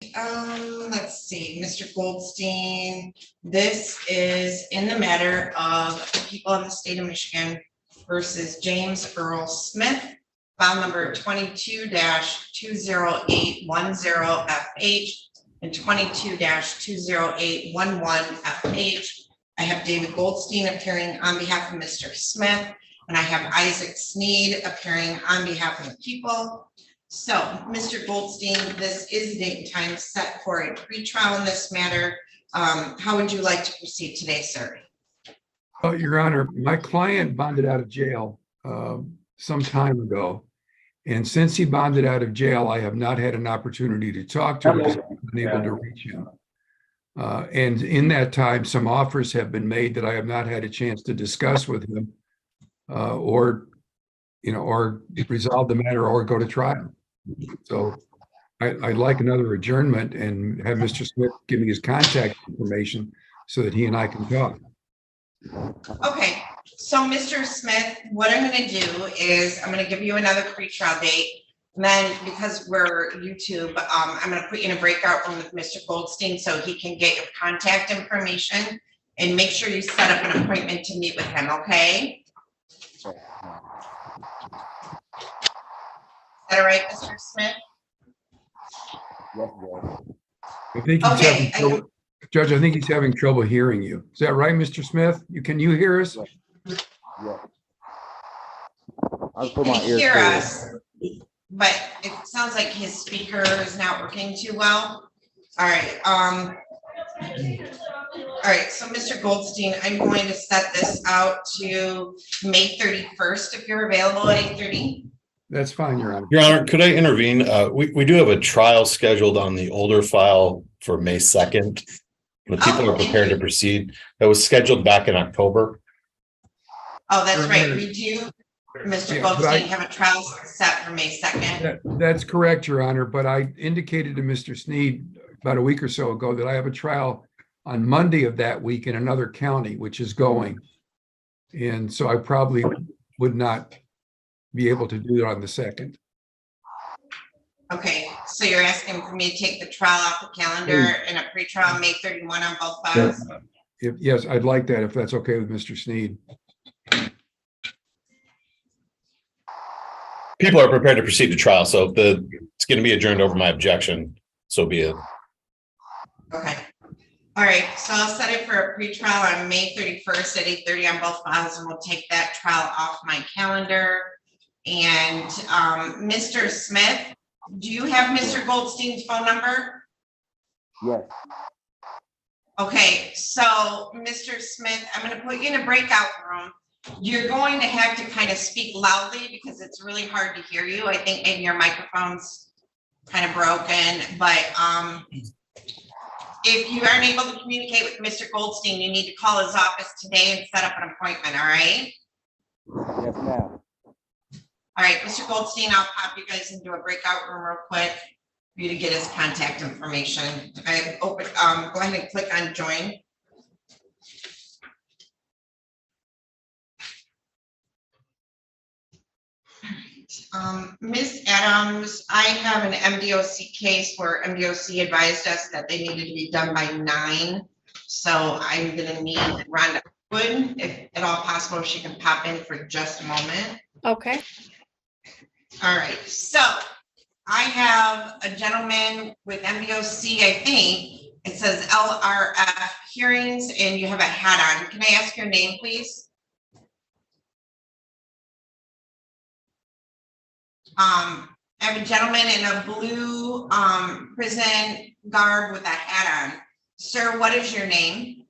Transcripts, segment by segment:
Let's see, Mr. Goldstein, this is in the matter of the people of the state of Michigan versus James Earl Smith, file number 22-20810FH and 22-20811FH. I have David Goldstein appearing on behalf of Mr. Smith, and I have Isaac Sneed appearing on behalf of the people. So, Mr. Goldstein, this is the date and time set for a pretrial in this matter. How would you like to proceed today, sir? Your Honor, my client bonded out of jail some time ago. And since he bonded out of jail, I have not had an opportunity to talk to him because I've been able to reach him. And in that time, some offers have been made that I have not had a chance to discuss with him or resolve the matter or go to trial. So I'd like another adjournment and have Mr. Smith give me his contact information so that he and I can talk. Okay, so Mr. Smith, what I'm going to do is I'm going to give you another pretrial date. And then because we're YouTube, I'm going to put you in a breakout room with Mr. Goldstein so he can get your contact information and make sure you set up an appointment to meet with him, okay? Is that all right, Mr. Smith? Yes, I think he's having trouble, Judge, I think he's having trouble hearing you. Is that right, Mr. Smith? Can you hear us? Yeah. I'll put my Can ear hear to it. us, but it sounds like his speaker is not working too well. All right. All right. So, Mr. Goldstein, I'm going to set this out to May 31st if you're available at 8:30. That's fine, Your Honor. Your Honor, could I intervene? We do have a trial scheduled on the older file for May 2nd. The people are prepared to proceed. That was scheduled back in October. Oh, that's right. We do, Mr. Goldstein, have a trial set for May 2nd. That's correct, Your Honor, but I indicated to Mr. Sneed about a week or so ago that I have a trial on Monday of that week in another county, which is going. And so I probably would not be able to do it on the 2nd. Okay, so you're asking for me to take the trial off the calendar and a pretrial May 31 on both files? Yes, I'd like that if that's okay with Mr. Sneed. People are prepared to proceed to trial, so if it's going to be adjourned over my objection, so be it. Okay. All right, so I'll set it for a pretrial on May 31st at 8:30 on both files, and we'll take that trial off my calendar. And Mr. Smith, do you have Mr. Goldstein's phone number? Yes. Okay, so Mr. Smith, I'm going to put you in a breakout room. You're going to have to kind of speak loudly because it's really hard to hear you. I think maybe your microphone's kind of broken, but if you aren't able to communicate with Mr. Goldstein, you need to call his office today and set up an appointment, all right? Yes, ma'am. All right, Mr. Goldstein, I'll pop you guys into a breakout room real quick for you to get his contact information. I open, go ahead and click on join. Ms. Adams, I have an MDOC case where MDOC advised us that they needed to be done by 9. So I'm gonna need Rhonda Wood, if at all possible, if she can pop in for just a moment. Okay. All right, so I have a gentleman with MDOC, I think. It says LRF hearings and you have a hat on. Can I ask your name, please? I have a gentleman in a blue prison garb with a hat on. Sir, what is your name?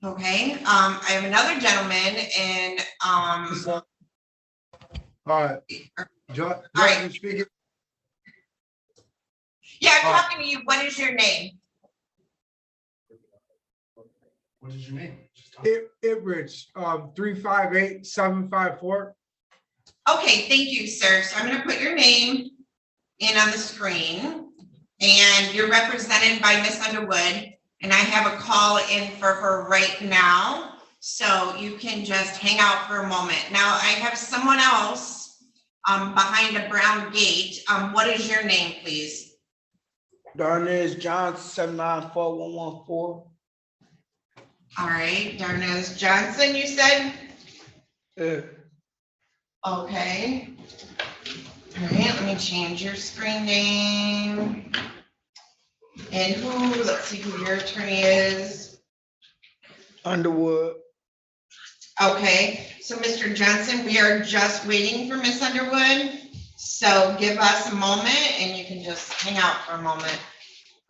Okay, I have another gentleman in John speaking. Yeah, I'm talking to you. What is your name? What is your name? Rich, 358-754. Okay, thank you, sir. So I'm going to put your name in on the screen, and you're represented by Miss Underwood, and I have a call in for her right now, so you can just hang out for a moment. Now, I have someone else behind a brown gate. What is your name, please? Darnez Johnson, 794-1114. All right, Darnez Johnson, you said? Yeah. Okay. All right, let me change your screen name. And who, let's see who your attorney is. Underwood. Okay, so Mr. Johnson, we are just waiting for Miss Underwood. So give us a moment and you can just hang out for a moment.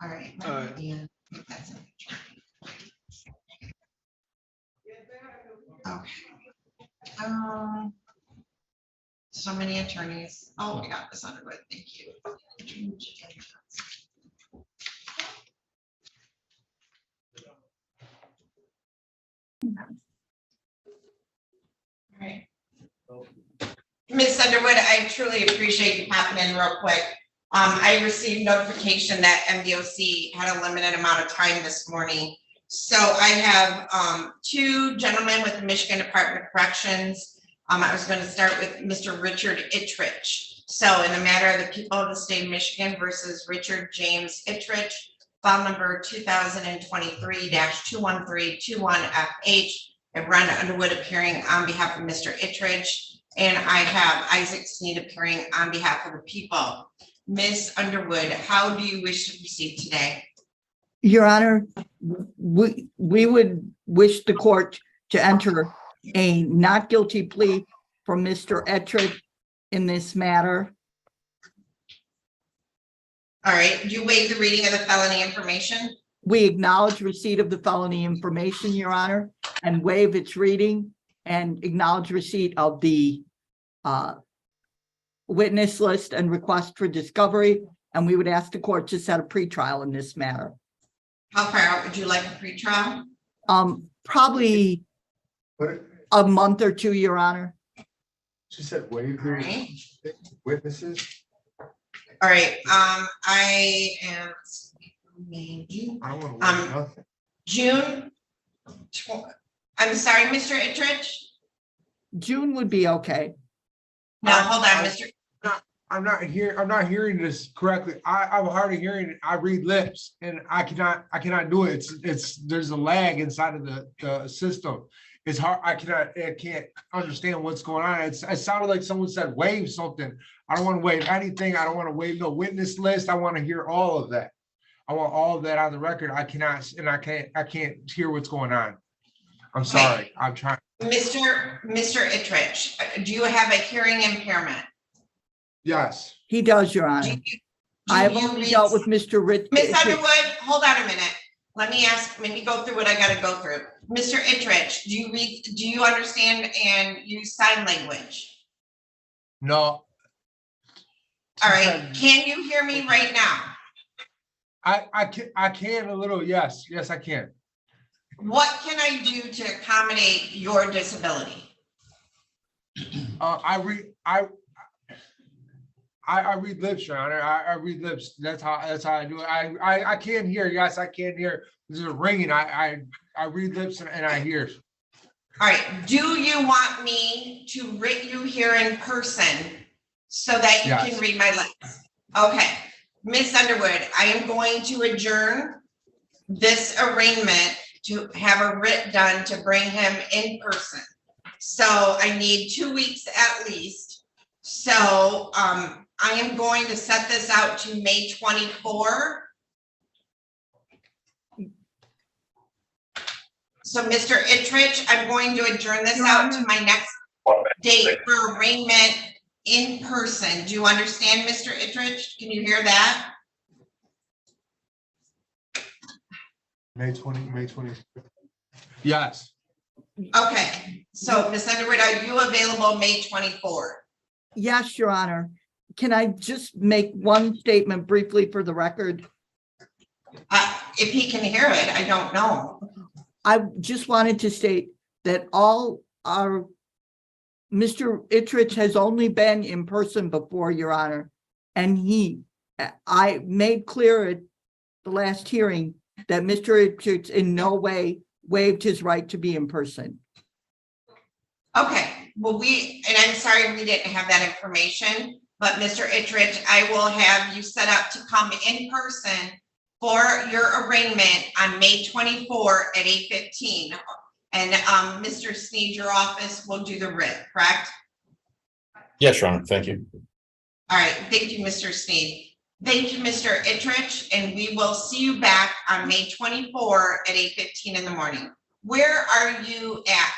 All right. All right. Yeah, that's it. Okay. So many attorneys. Oh, we got Miss Underwood. Thank you. All right. Ms. Underwood, I truly appreciate you popping in real quick. I received notification that MDOC had a limited amount of time this morning. So I have two gentlemen with the Michigan Department of Corrections. I was going to start with Mr. Richard Ittrich. So in the matter of the people of the state of Michigan versus Richard James Ittrich, file number 2023-21321FH, and Brenda Underwood appearing on behalf of Mr. Ittrich, and I have Isaac Sneed appearing on behalf of the people. Ms. Underwood, how do you wish to proceed today? Your Honor, we would wish the court to enter a not guilty plea for Mr. Ettrick in this matter. All right, do you waive the reading of the felony information? We acknowledge receipt of the felony information, Your Honor, and waive its reading and acknowledge receipt of the witness list and request for discovery. And we would ask the court to set a pretrial in this matter. How far out would you like a pretrial? Probably a month or two, Your Honor. She said waive All right. witnesses. All right, I am, I don't want to waive nothing. June, I'm sorry, Mr. Ittrich? June would be okay. No, hold on, Mr. I'm not hearing this correctly. I'm hard of hearing it. I read lips and I cannot do it. There's a lag inside of the system. It's hard. I can't understand what's going on. It sounded like someone said waive something. I don't want to waive anything. I don't want to waive no witness list. I want to hear all of that. I want all of that on the record. I can't hear what's going on. I'm sorry. I'm trying. Mr. Ittrich, do you have a hearing impairment? Yes. He does, Your Honor. I have only dealt with Mr. Rich. Ms. Underwood, hold on a minute. Let me go through what I gotta go through. Mr. Ittrich, do you understand and use sign language? No. All right, can you hear me right now? I can a little. Yes, I can. What can I do to accommodate your disability? I read lips, Your Honor. I read lips. That's how I do it. I can hear. Yes, I can hear. There's a ringing. I read lips and I hear. All right, do you want me to read you here in person so that you Yes. can read my lips? Okay, Ms. Underwood, I am going to adjourn this arraignment to have a writ done to bring him in person. So I need 2 weeks at least. So I am going to set this out to May 24. So Mr. Ittrich, I'm going to adjourn this out to my next date for arraignment in person. Do you understand, Mr. Ittrich? Can you hear that? May 20. Yes. Okay, so Ms. Underwood, are you available May 24? Yes, Your Honor. Can I just make one statement briefly for the record? If he can hear it, I don't know. I just wanted to state that all our Mr. Ittrich has only been in person before, Your Honor. And I made clear at the last hearing that Mr. Ittrich in no way waived his right to be in person. Okay, well, and I'm sorry we didn't have that information, but Mr. Ittrich, I will have you set up to come in person for your arraignment on May 24 at 8:15. And Mr. Sneed, your office will do the writ, correct? Yes, Your Honor, thank you. All right, thank you, Mr. Sneed. Thank you, Mr. Ittrich, and we will see you back on May 24 at 8:15 in the morning. Where are you at?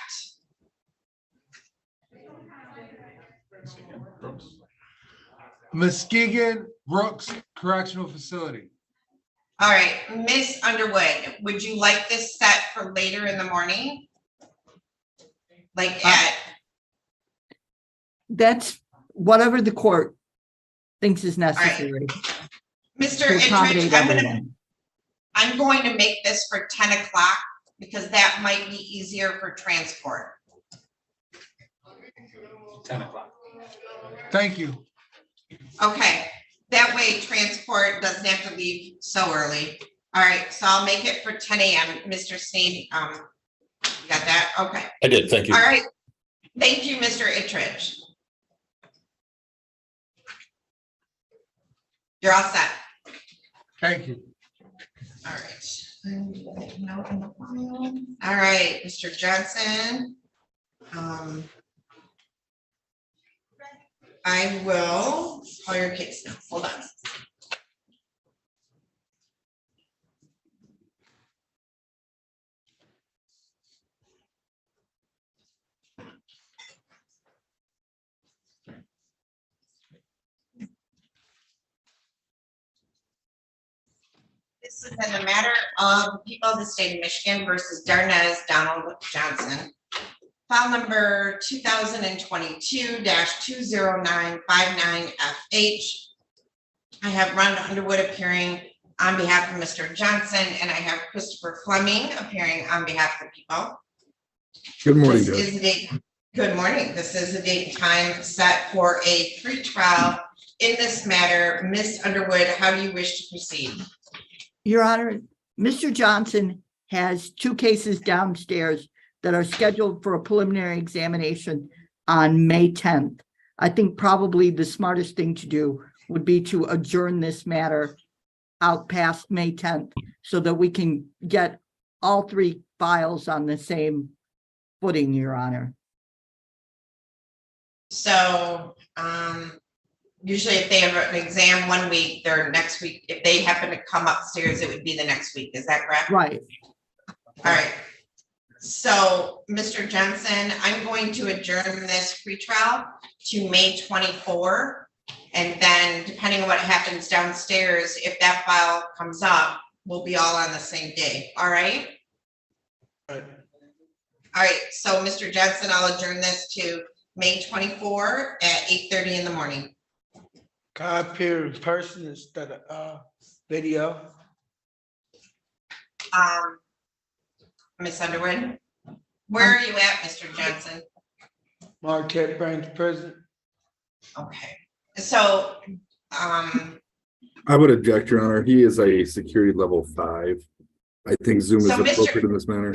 Muskegon Brooks Correctional Facility. All right, Miss Underwood, would you like this set for later in the morning? Like at, That's whatever the court thinks is necessary Mr. to Ittrich, accommodate everyone. I'm going to make this for 10 o'clock because that might be easier for transport. 10 o'clock. Thank you. Okay, that way transport doesn't have to leave so early. All right, so I'll make it for 10 a.m. Mr. Sneed, you got that? Okay. I did, thank you. All right. Thank you, Mr. Ittrich. You're all set. Thank you. All right. All right, Mr. Johnson. I will call your case now. Hold on. This is in the matter of the people of the state of Michigan versus Darnez Donald Johnson. File number 2022-20959FH. I have Rhonda Underwood appearing on behalf of Mr. Johnson, and I have Christopher Fleming appearing on behalf of the people. Good morning, This Judge. is the date. Good morning. This is the date and time set for a pretrial in this matter. Ms. Underwood, how do you wish to proceed? Your Honor, Mr. Johnson has two cases downstairs that are scheduled for a preliminary examination on May 10th. I think probably the smartest thing to do would be to adjourn this matter out past May 10th so that we can get all three files on the same footing, Your Honor. So, usually if they have an exam one week, they're next week. If they happen to come upstairs, it would be the next week. Is that correct? Right. All right. So, Mr. Johnson, I'm going to adjourn this pretrial to May 24. And then depending on what happens downstairs, if that file comes up, we'll be all on the same day. All right? Right. All right. So, Mr. Johnson, I'll adjourn this to May 24 at 8:30 in the morning. Can I appear in person instead of video? Ms. Underwood, where are you at, Mr. Johnson? Marquette Branch Prison. Okay, so, I would object, Your Honor. He is a security level 5. I think Zoom is So, Mr. appropriate in this manner.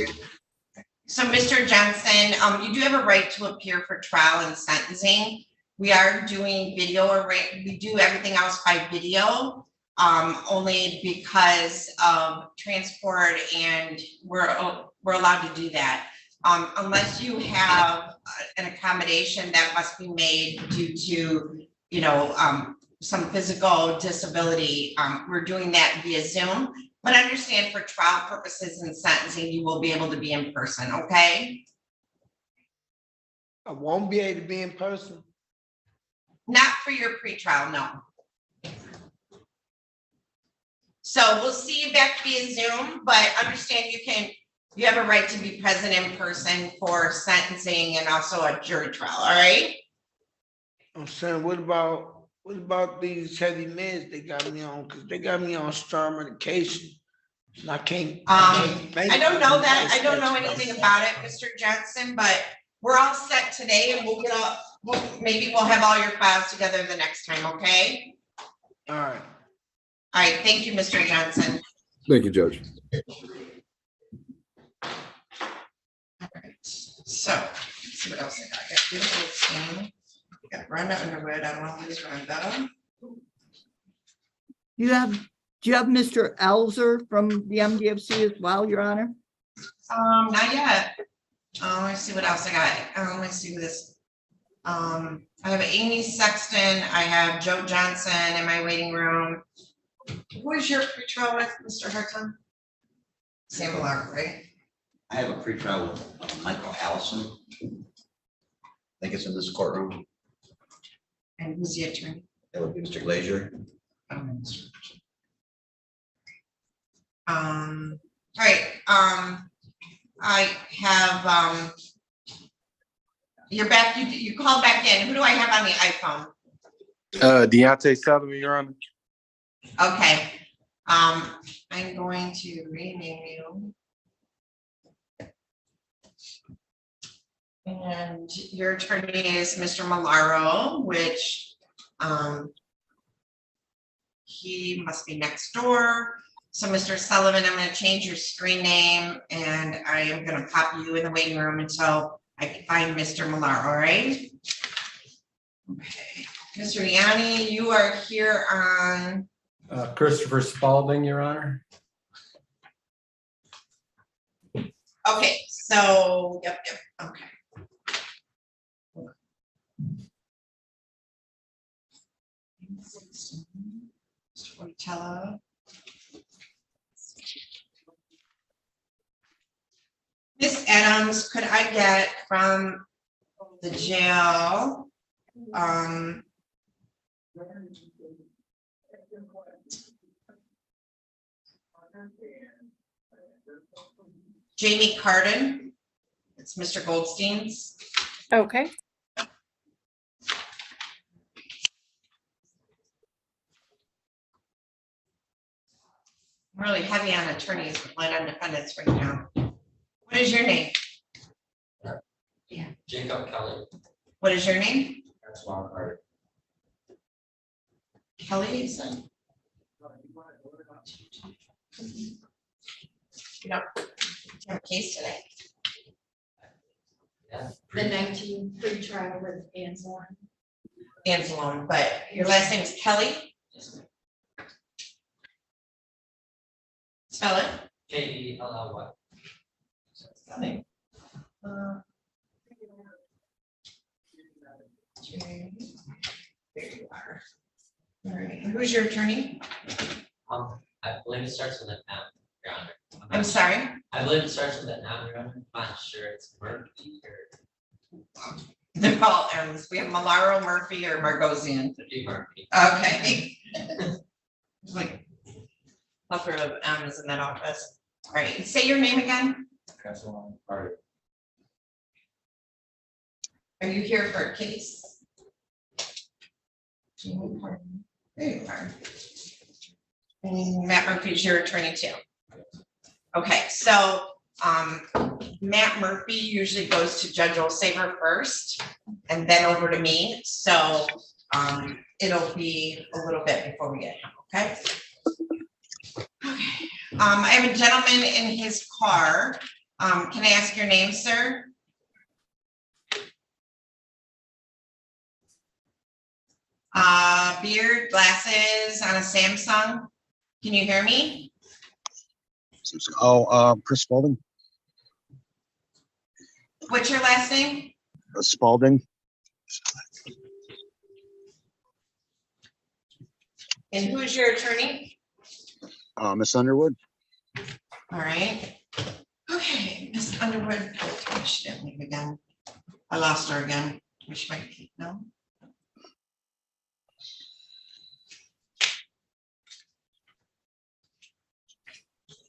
so Mr. Johnson, you do have a right to appear for trial and sentencing. We are doing video we do everything else by video, only because of transport, and we're allowed to do that. Unless you have an accommodation that must be made due to, you know, some physical disability, we're doing that via Zoom. But understand, for trial purposes and sentencing, you will be able to be in person, okay? I won't be able to be in person. Not for your pretrial, no. So we'll see you back via Zoom, but understand you have a right to be present in person for sentencing and also a jury trial, all right? I'm saying, what about these heavy meds they got me on? Because they got me on strong medication. And I can't. I don't know that. I don't know anything about it, Mr. Johnson, but we're all set today, and we'll get up. Maybe we'll have all your files together the next time, okay? All right. All right, thank you, Mr. Johnson. Thank you, Judge. All right. So, let's see what else I got. I got beautiful skin. Got Brenda Underwood. I don't want to lose Brenda. Do you have Mr. Elzer from the MDFC as well, Your Honor? Not yet. Let's see what else I got. Let's see who this. I have Amy Sexton. I have Joe Johnson in my waiting room. Who is your pretrial with, Mr. Hartson? Sam Millar, right? I have a pretrial with Michael Allison. I think it's in this courtroom. And who's the attorney? That would be Mr. Glazier. All right, I have, you're back, you called back in. Who do I have on the iPhone? Deontay Sullivan, Your Honor. Okay, I'm going to rename you. And your attorney is Mr. Malaro, which, he must be next door. So Mr. Sullivan, I'm going to change your screen name and I am going to pop you in the waiting room until I can find Mr. Millar, all right? Okay, Mr. Yanni, you are here on. Christopher Spalding, Your Honor. Okay, so, yep, okay. Mr. Portella. Miss Adams, could I get from the jail, Jamie Carden? It's Mr. Goldstein's. Okay. I'm really heavy on attorneys, but light on defendants right now. What is your name? Yeah. Jacob Kelly. What is your name? That's Long Carter. Kelly, you said? You don't have a case today? Yeah. The 19 pre-trial with Anselm. Anselm, but your last name is Kelly? Spell it. Kelly. Spelling. There you are. All right, who's your attorney? I believe it starts with an M, Your Honor. I'm sorry? I believe it starts with an M, Your Honor. I'm not sure it's Murphy or. They're all M's. We have Malaro, Murphy, or Margosian. Murphy. Okay. Like, plethora of M's in that office. All right, say your name again. That's Long Carter. Are you here for a case? There you are. And Matt Murphy's your attorney too. Okay, so Matt Murphy usually goes to Judge Olsaver first and then over to me. So it'll be a little bit before we get him, okay? Okay. I have a gentleman in his car. Can I ask your name, sir? Beard, glasses, on a Samsung. Can you hear me? Chris Spalding. What's your last name? Spalding. And who is your attorney? Miss Underwood. All right. Okay, Miss Underwood. Oh, she didn't leave again. I lost her again. Which might be, no?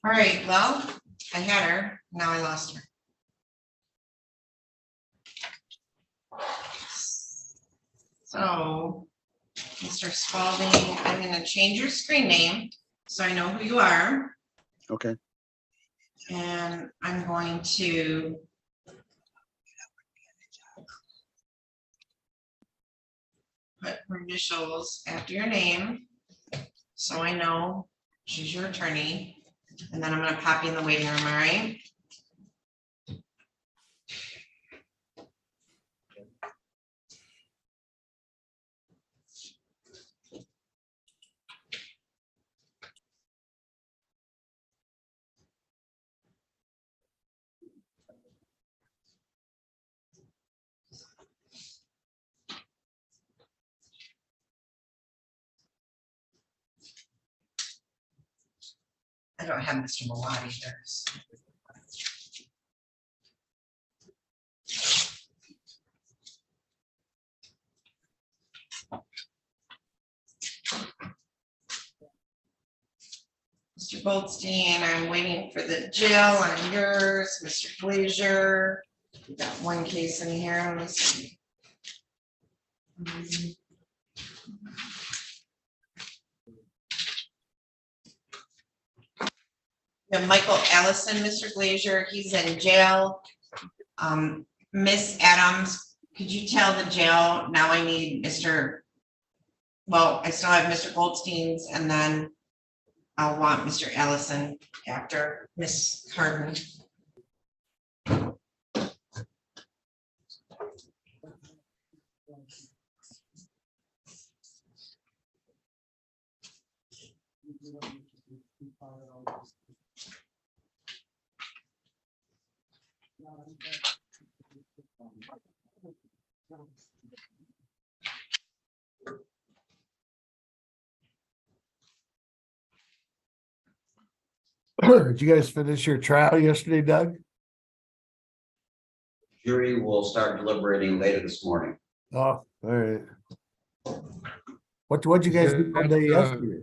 All right, well, I had her, now I lost her. So, Mr. Spalding, I'm gonna change your screen name, so I know who you are. Okay. And I'm going to put her initials after your name, so I know she's your attorney. And then I'm gonna pop you in the waiting room, all right? I don't have Mr. Malott either. So. Mr. Goldstein, I'm waiting for the jail on yours. Mr. Glazier, we got one case in here. Let me see. Yeah, Michael Allison, Mr. Glazier, he's in jail. Miss Adams, could you tell the jail, now I need Mr. Well, I still have Mr. Goldstein's, and then I'll want Mr. Allison after Miss Carden. Did you guys finish your trial yesterday, Doug? Jury will start deliberating later this morning. Oh, all right. What'd you guys do all day yesterday?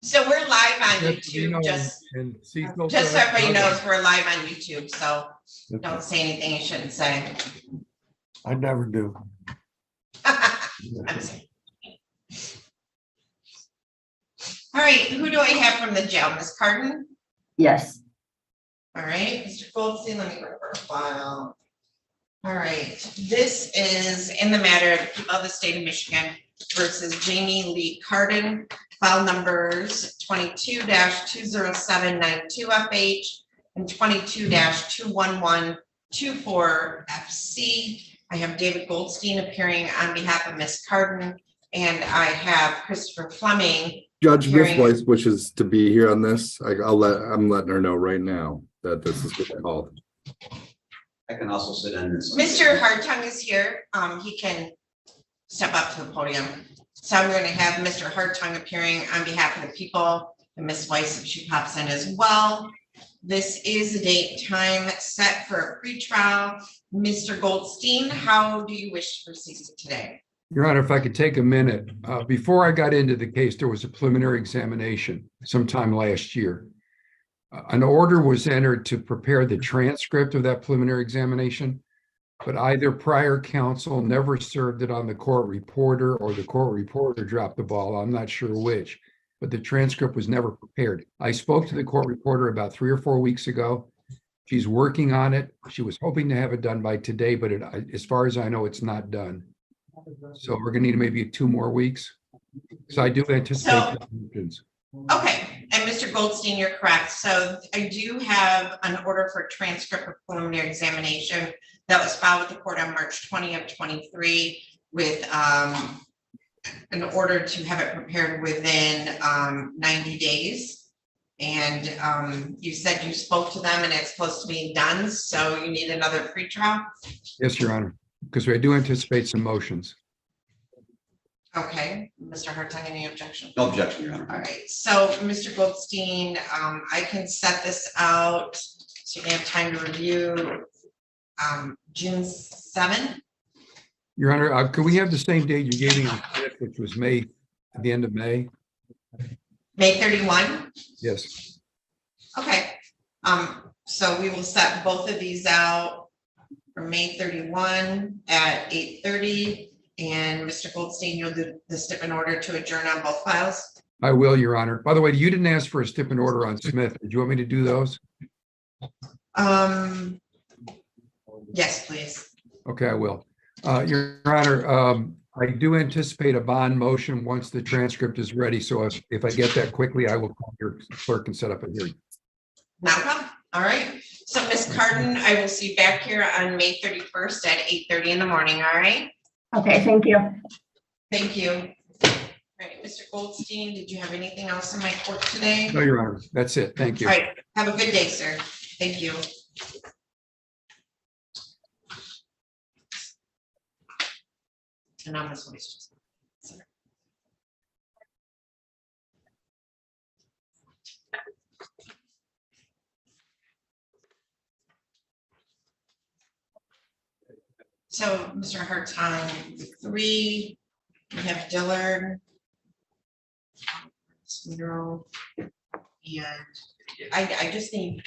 So we're live on Yes, YouTube, just Cecil, so everybody okay. knows we're live on YouTube, so don't say anything you shouldn't say. I never do. I'm sorry. All right, who do I have from the jail? Miss Carden? Yes. All right, Mr. Goldstein, let me grab our file. All right, this is in the matter of the people of the state of Michigan versus Jamie Lee Carden, file numbers 22-20792FH and 22-21124FC. I have David Goldstein appearing on behalf of Miss Carden, and I have Christopher Fleming. Judge, Miss Hearing- Weiss wishes to be here on this. I'm letting her know right now that this is getting called. I can also sit in this. Mr. Hartung is here. He can step up to the podium. So I'm going to have Mr. Hartung appearing on behalf of the people, and Ms. Weiss, if she pops in as well. This is the date and time set for a pretrial. Mr. Goldstein, how do you wish to proceed today? Your Honor, if I could take a minute, before I got into the case, there was a preliminary examination sometime last year. An order was entered to prepare the transcript of that preliminary examination, but either prior counsel never served it on the court reporter or the court reporter dropped the ball. I'm not sure which, but the transcript was never prepared. I spoke to the court reporter about 3 or 4 weeks ago. She's working on it. She was hoping to have it done by today, but as far as I know, it's not done. So we're gonna need maybe 2 more weeks. So I do anticipate. Okay, and Mr. Goldstein, you're correct. So I do have an order for transcript of preliminary examination that was filed with the court on March 20 of 23 with an order to have it prepared within 90 days. And you said you spoke to them and it's supposed to be done, so you need another pretrial? Yes, Your Honor, because I do anticipate some motions. Okay, Mr. Hartung, any objection? No objection, Your Honor. All right, so Mr. Goldstein, I can set this out so you can have time to review June 7. Your Honor, could we have the same date you gave me, which was May, at the end of May? May 31? Yes. Okay, so we will set both of these out for May 31 at 8:30. And Mr. Goldstein, you'll do the stipend order to adjourn on both files? I will, Your Honor. By the way, you didn't ask for a stipend order on Smith. Did you want me to do those? Yes, please. Okay, I will. Your Honor, I do anticipate a bond motion once the transcript is ready. So if I get that quickly, I will call your clerk and set up a hearing. Not a problem. All right. So Ms. Carden, I will see you back here on May 31st at 8:30 in the morning. All right. Okay, thank you. Thank you. All right, Mr. Goldstein, did you have anything else in my court today? No, Your Honor. That's it. Thank you. All right. Have a good day, sir. Thank you. And I'm Ms. Weiss. So Mr. Hartong, 3, we have Dillard. Monroe, and I just need,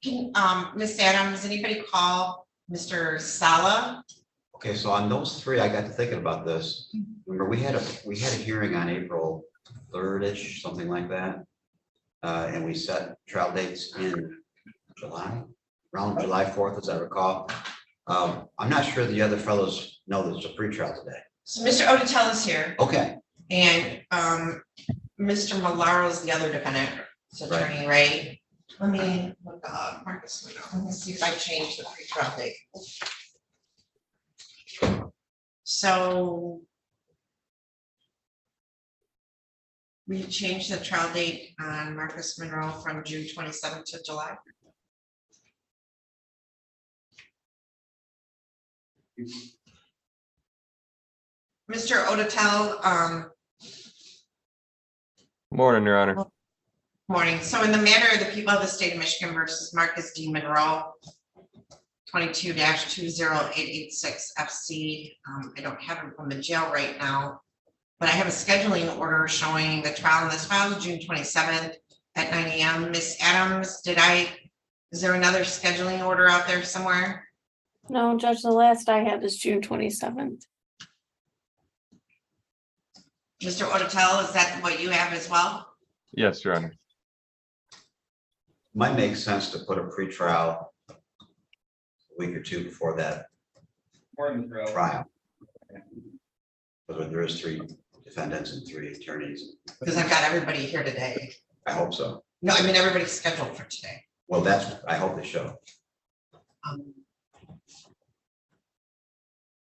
can, Ms. Adams, anybody call Mr. Sala? Okay, so on those 3, I got to thinking about this. Remember, we had a hearing on April 3rd-ish, something like that. And we set trial dates in July, around July 4th, as I recall. I'm not sure the other fellows know there's a pretrial today. So Mr. Odatel is here, Okay, and Mr. Malaro is the other defendant, attorney, right? Let me look up Marcus. Let me see if I change the pretrial date. So we changed the trial date on Marcus Monroe from June 27th to July. Mr. Odatel, Morning, Your Honor. morning. So in the matter of the people of the state of Michigan versus Marcus D. Monroe, 22-20886 FC. I don't have him from the jail right now, but I have a scheduling order showing the trial in this file, June 27th at 9 a.m. Miss Adams, is there another scheduling order out there somewhere? No, Judge, the last I have is June 27th. Mr. Odatel, is that what you have as well? Yes, Your Honor. might make sense to put a pretrial a week or 2 before that trial. Whether there is 3 defendants and 3 attorneys. Because I've got everybody here today. I hope so. No, I mean, everybody's scheduled for today. Well, I hope they show.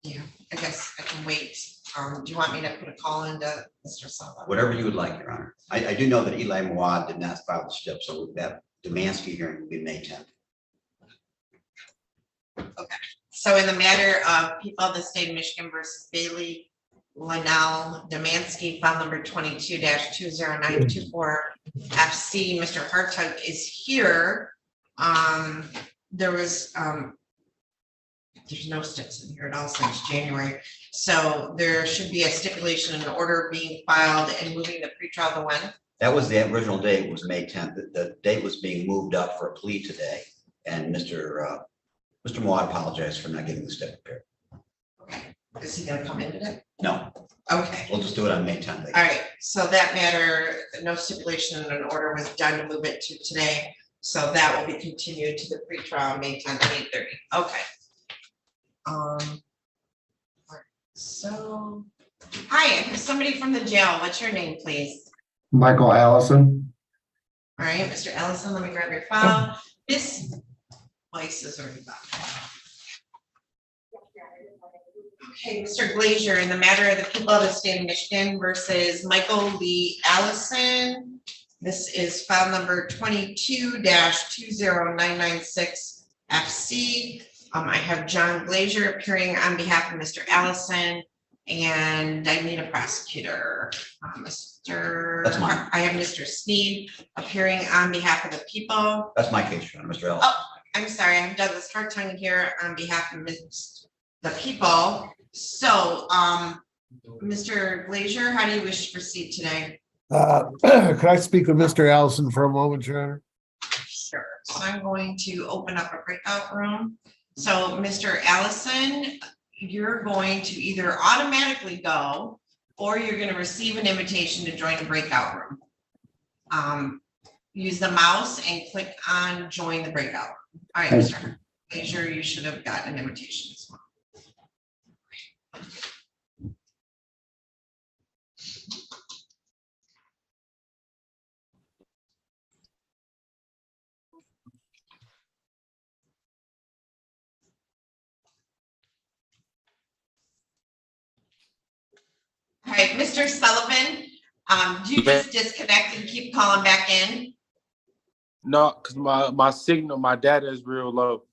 Yeah, I guess I can wait. Do you want me to put a call into Mr. Sala? Whatever you would like, Your Honor. I do know that Eli Mawad did not file the STIP, so that Demansky hearing will be May 10th. Okay, so in the matter of people of the state of Michigan versus Bailey, Linnell, Demansky, file number 22-20924 FC, Mr. Hartug is here. There was, there's no sticks in here at all since January. So there should be a stipulation and order being filed and moving the pretrial to when? That was the original date, was May 10th. The date was being moved up for a plea today. And Mr. Mawad apologized for not getting the STIP prepared. Okay, is he gonna come in today? No, Okay, we'll just do it on May 10th. all right, so that matter, no stipulation and an order was done to move it to today. So that will be continued to the pretrial May 10th, 8:30. Okay. So, hi, I have somebody from the jail. What's your name, please? Michael Allison. All right, Mr. Ellison, let me grab your file. This place is already back. Okay, Mr. Glazier, in the matter of the people of the state of Michigan versus Michael Lee Allison. This is file number 22-20996 FC. I have John Glazier appearing on behalf of Mr. Allison, and I need a prosecutor. That's mine. I have Mr. Sneed appearing on behalf of the people. That's my case, Your Honor, Mr. Ellis. Oh, I'm sorry, I'm Douglas Hartung here on behalf of the people. So, Mr. Glazier, how do you wish to proceed today? Could I speak with Mr. Allison for a moment, Your Honor? Sure. So I'm going to open up a breakout room. So, Mr. Allison, you're going to either automatically go or you're going to receive an invitation to join a breakout room. Use the mouse and click on join the breakout room. All right, Mr. Glazier, you should have gotten an invitation as well. All right, Mr. Sullivan, do you just disconnect and keep calling back in? No, because my signal, my data is real low.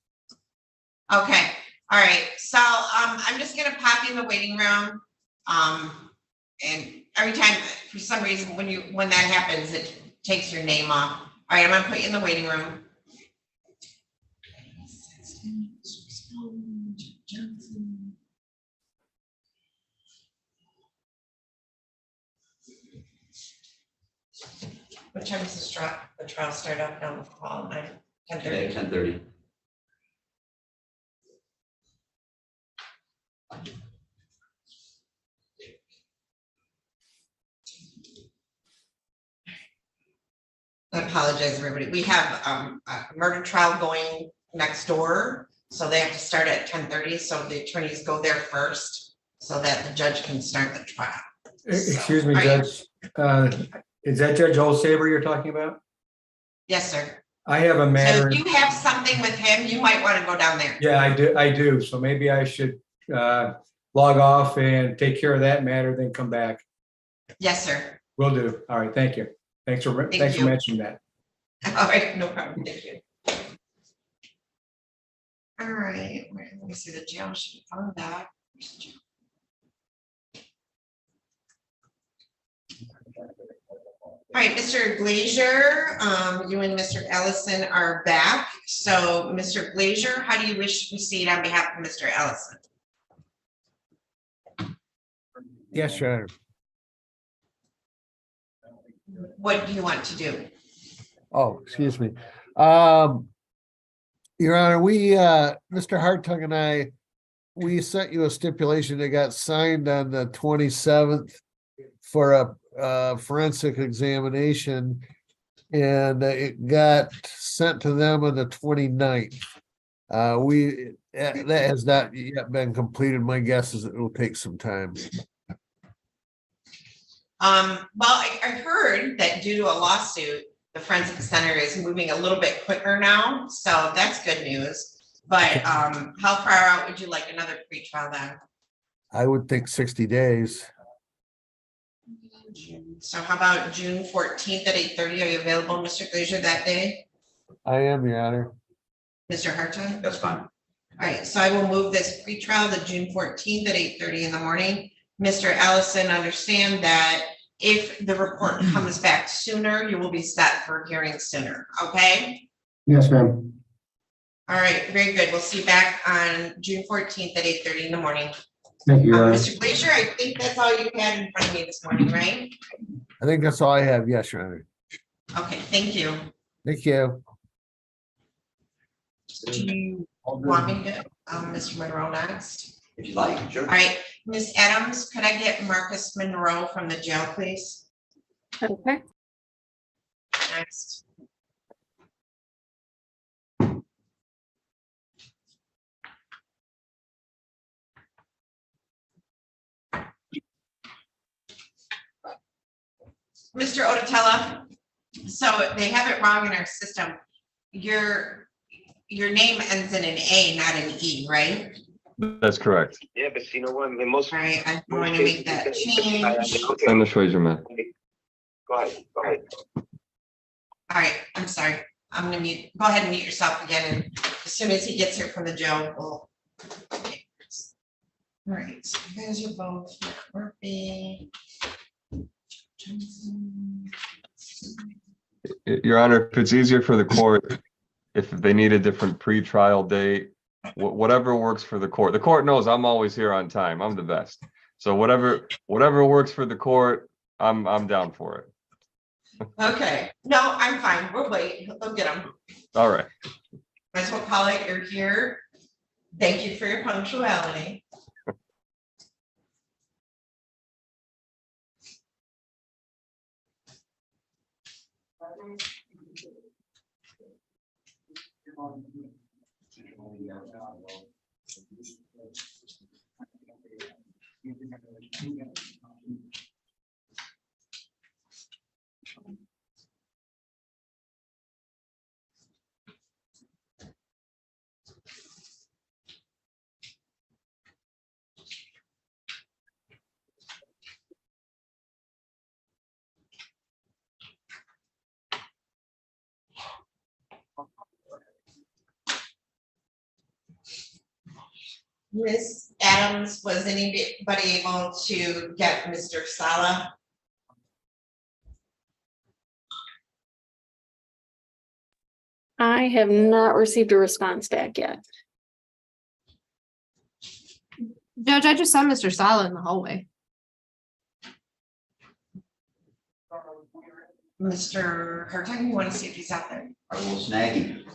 Okay, all right. So I'm just gonna pop you in the waiting room. And every time, for some reason, when that happens, it takes your name off. All right, I'm gonna put you in the waiting room. Johnson. What time does the trial start up down the hall? 10:30? Today, 10:30. I apologize, everybody. We have a murder trial going next door, so they have to start at 10:30. So the attorneys go there first, so that the judge can start the trial. Excuse me, Are you- Judge. Is that Judge Olsaber you're talking about? Yes, sir. I have a So matter. if you have something with him, you might want to go down there. Yeah, I do. So maybe I should log off and take care of that matter, then come back. Yes, sir. Will do. All right, thank you. Thanks for you. mentioning that. All right, no problem. Thank you. All right, let me see the jail. Should have found that. Where's the jail? All right, Mr. Glazier, you and Mr. Ellison are back. So, Mr. Glazier, how do you wish to proceed on behalf of Mr. Ellison? Yes, Your Honor. What do you want to do? Oh, excuse me. Your Honor, Mr. Hartung and I, we sent you a stipulation that got signed on the 27th for a forensic examination, and it got sent to them on the 29th. That has not yet been completed. My guess is it will take some time. Well, I heard that due to a lawsuit, the forensic center is moving a little bit quicker now, so that's good news. But how far out would you like another pretrial then? I would think 60 days. So how about June 14th at 8:30? Are you available, Mr. Glazier, that day? I am, Your Honor. Mr. Hartung? That's fine. All right, so I will move this pretrial to June 14th at 8:30 in the morning. Mr. Ellison, understand that if the report comes back sooner, you will be set for hearing sooner, okay? Yes, ma'am. All right, very good. We'll see you back on June 14th at 8:30 in the morning. Thank you, Your Honor. Mr. Glazier, I think that's all you had in front of me this morning, right? I think that's all I have. Yes, Your Honor. Okay, thank you. Thank you. Do you want me to, Mr. Monroe next? If you like, sure. All right, Ms. Adams, could I get Marcus Monroe from the jail, please? Okay. Next. Mr. Otatella, so they have it wrong in our system. Your name ends in an A, not an E, right? That's correct. Yeah, but you know what? In most. All right, I'm going to make that change. I'm the Schweizer man. Go ahead. All right, I'm sorry. I'm gonna mute, go ahead and mute yourself again, and as soon as he gets here from the jail, we'll. All right, so you guys are both Murphy. Your Honor, if it's easier for the court, if they need a different pre-trial date, whatever works for the court. The court knows I'm always here on time. I'm the best. So whatever works for the court, I'm down for it. Okay, no, I'm fine. We'll wait. We'll get them. All right. Might as well call it, you're here. Thank you for your punctuality. Ms. Adams, was anybody able to get Mr. Sala? I have not received a response back yet. Judge, I just saw Mr. Sala in the hallway. Mr. Hartung, you want to see if he's out there? I will snag him.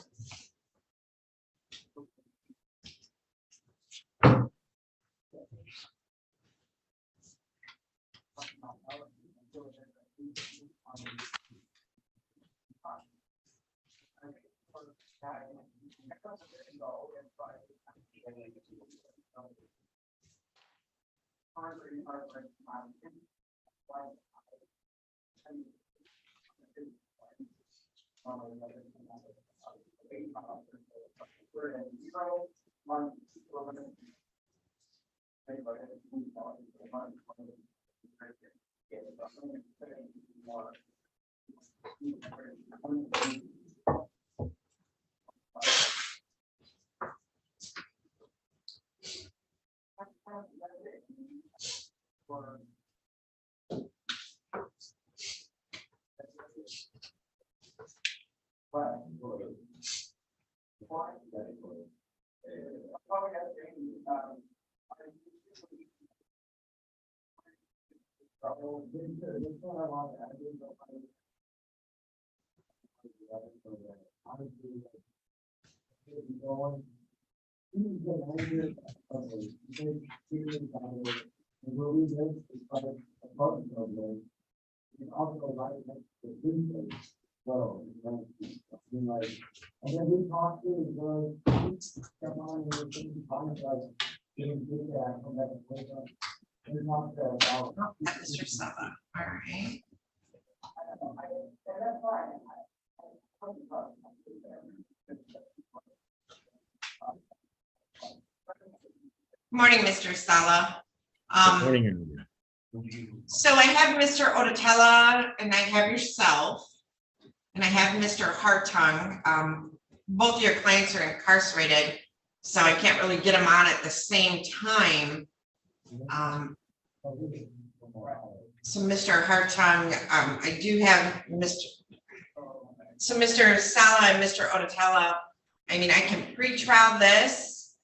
Mr. Saba, all right. Morning, Mr. Sala. So I have Mr. Odatella and I have yourself and I have Mr. Hartung. Both of your clients are incarcerated, so I can't really get them on at the same time. So Mr. Hartung, I do have Mr. Sala and Mr. Odatella. I mean, I can pre-trial this,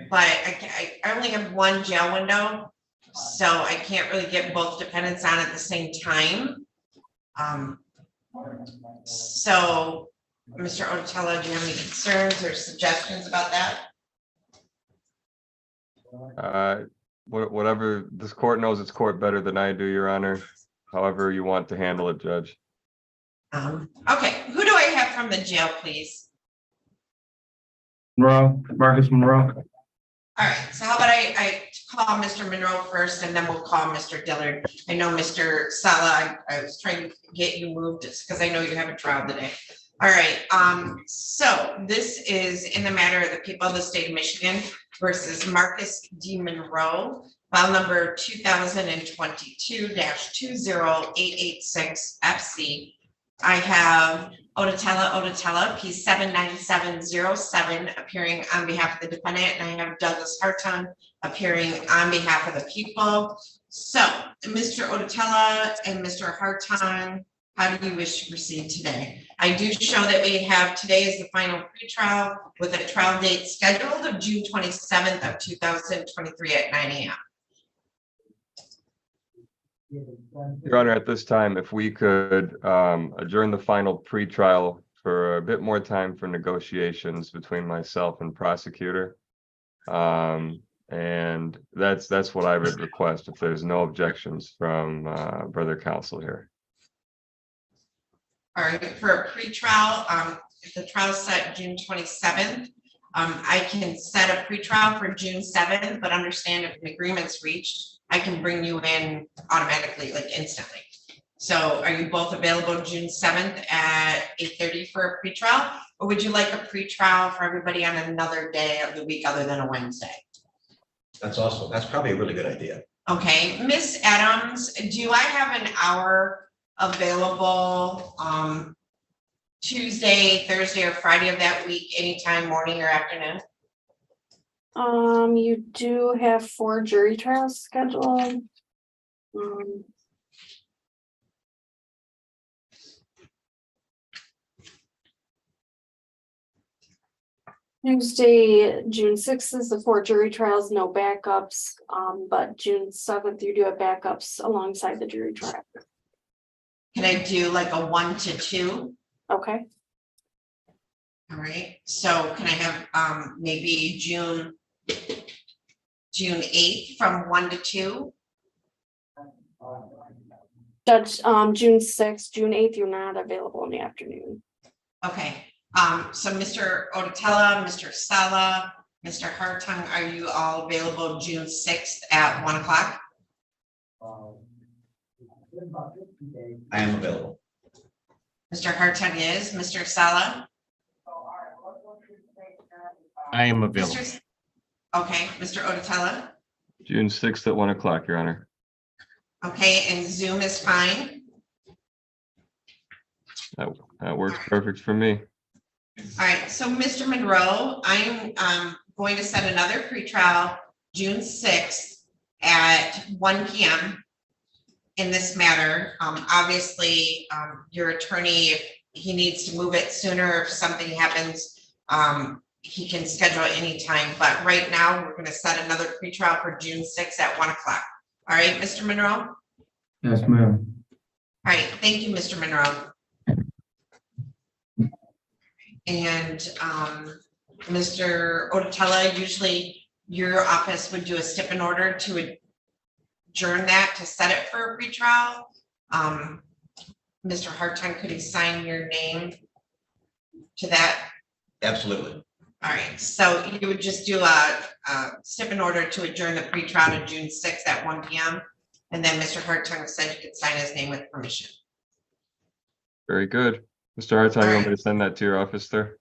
but I only have one jail window, so I can't really get both defendants on at the same time. So Mr. Odatella, do you have any concerns or suggestions about that? Whatever, this court knows its court better than I do, Your Honor. However you want to handle it, Judge. Okay, who do I have from the jail, please? Marcus Monroe. All right, so how about I call Mr. Monroe first and then we'll call Mr. Dillard. I know Mr. Sala, I was trying to get you moved because I know you have a trial today. All right, so this is in the matter of the people of the state of Michigan versus Marcus D. Monroe, file number 2022-20886 FC. I have Odatella P79707 appearing on behalf of the defendant, and I have Douglas Hartung appearing on behalf of the people. So, Mr. Odatella and Mr. Hartung, how do you wish to proceed today? I do show that we have today is the final pretrial with a trial date scheduled of June 27th of 2023 at 9 a.m. Your Honor, at this time, if we could adjourn the final pretrial for a bit more time for negotiations between myself and prosecutor. And that's what I would request if there's no objections from brother counsel here. All right, for a pretrial, if the trial is set June 27th, I can set a pretrial for June 7th, but understand if an agreement's reached, I can bring you in automatically, like instantly. So are you both available June 7th at 8:30 for a pretrial? Or would you like a pretrial for everybody on another day of the week other than a Wednesday? That's also, that's probably a really good idea. Okay, Miss Adams, do I have an hour available Tuesday, Thursday, or Friday of that week, anytime morning or afternoon? You do have 4 jury trials scheduled. Tuesday, June 6th is the 4 jury trials, no backups. But June 7th, you do have backups alongside the jury trial. Can gonna do like a 1 to 2. Okay, All right, so can I have maybe June 8th from 1 to 2? Judge, June 6th, June 8th, you're not available in the afternoon. Okay, so Mr. Odatella, Mr. Sala, Mr. Hartung, are you all available June 6th at 1 o'clock? I am available. Mr. Hartung is, Mr. Sala? I am available. Okay, Mr. Odatella? June 6th at 1 o'clock, Your Honor. Okay, and Zoom is fine? That works perfect for me. All right, so Mr. Monroe, I'm going to set another pretrial June 6th at 1 p.m. in this matter. Obviously, your attorney, if he needs to move it sooner, if something happens, he can schedule any time. But right now, we're going to set another pretrial for June 6th at 1 o'clock. All right, Mr. Monroe? Yes, ma'am. All right, thank you, Mr. Monroe. And Mr. Odatella, usually your office would do a stip in order to adjourn that to set it for a pretrial. Mr. Hartung, could he sign your name to that? Absolutely. All right, so you would just do a stip in order to adjourn the pretrial to June 6th at 1 p.m. And then Mr. Hartung said you could sign his name with permission. Very good. Mr. Hartung, you want me to send that to your office there?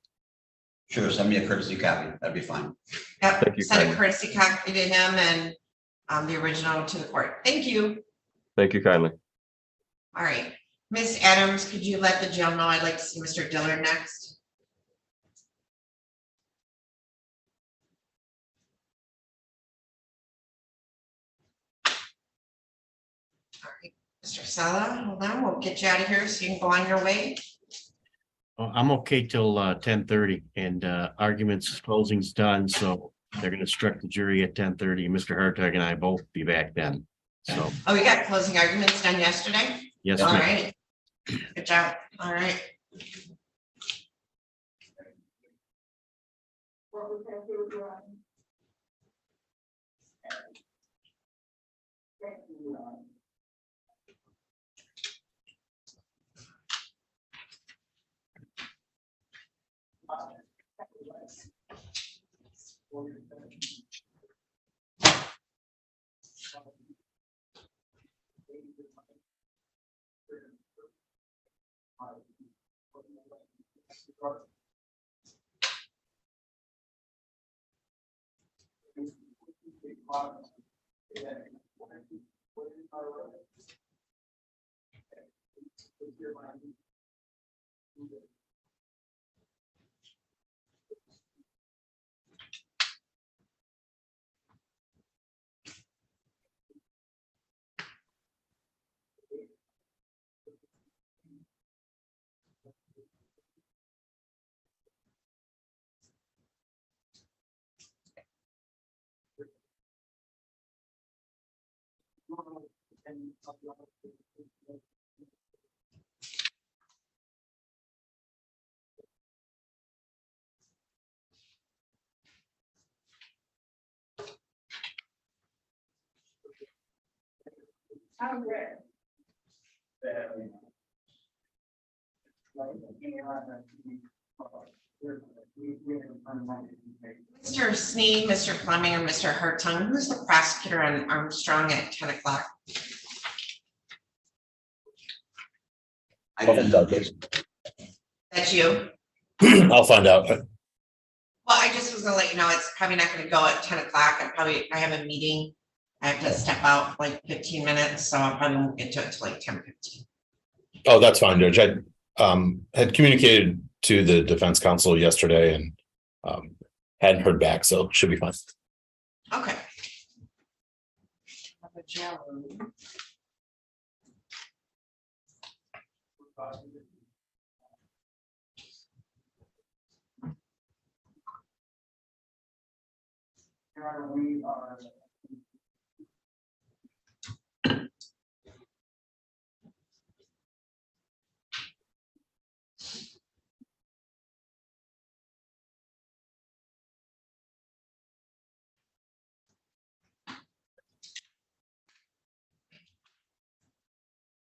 Sure, send me a courtesy copy. That'd be fine. Yep, Thank you send a kindly. courtesy copy to him and the original to the court. Thank you. Thank you kindly. All right, Ms. Adams, could you let the jail know I'd like to see Mr. Dillard next? All right, Mr. Sala, hold on, we'll get you out of here so you can go on your way. I'm okay till 10:30 and arguments closing's done, so they're gonna instruct the jury at 10:30. Mr. Hartog and I both be back then. So, Oh, we got closing arguments done yesterday? yes, All ma'am. right, good job, all right. Mr. Sneed, Mr. Fleming, or Mr. Hartung, who's the prosecutor on Armstrong at 10 o'clock? That's you? I'll find out. Well, I just was gonna let you know, it's probably not gonna go at 10 o'clock. I have a meeting. I have to step out like 15 minutes, so I'll probably won't get to it till like 10:15. Oh, that's fine, Judge. I had communicated to the defense counsel yesterday and hadn't heard back, so should be fine. Okay.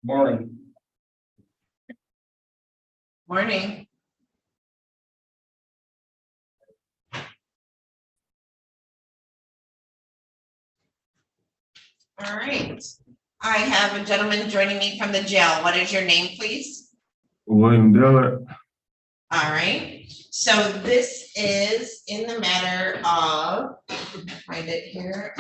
Morning. Morning. All right. I have a gentleman joining me from the jail. What is your name, please? William Dillard. All right. So this is in the matter of, find it here.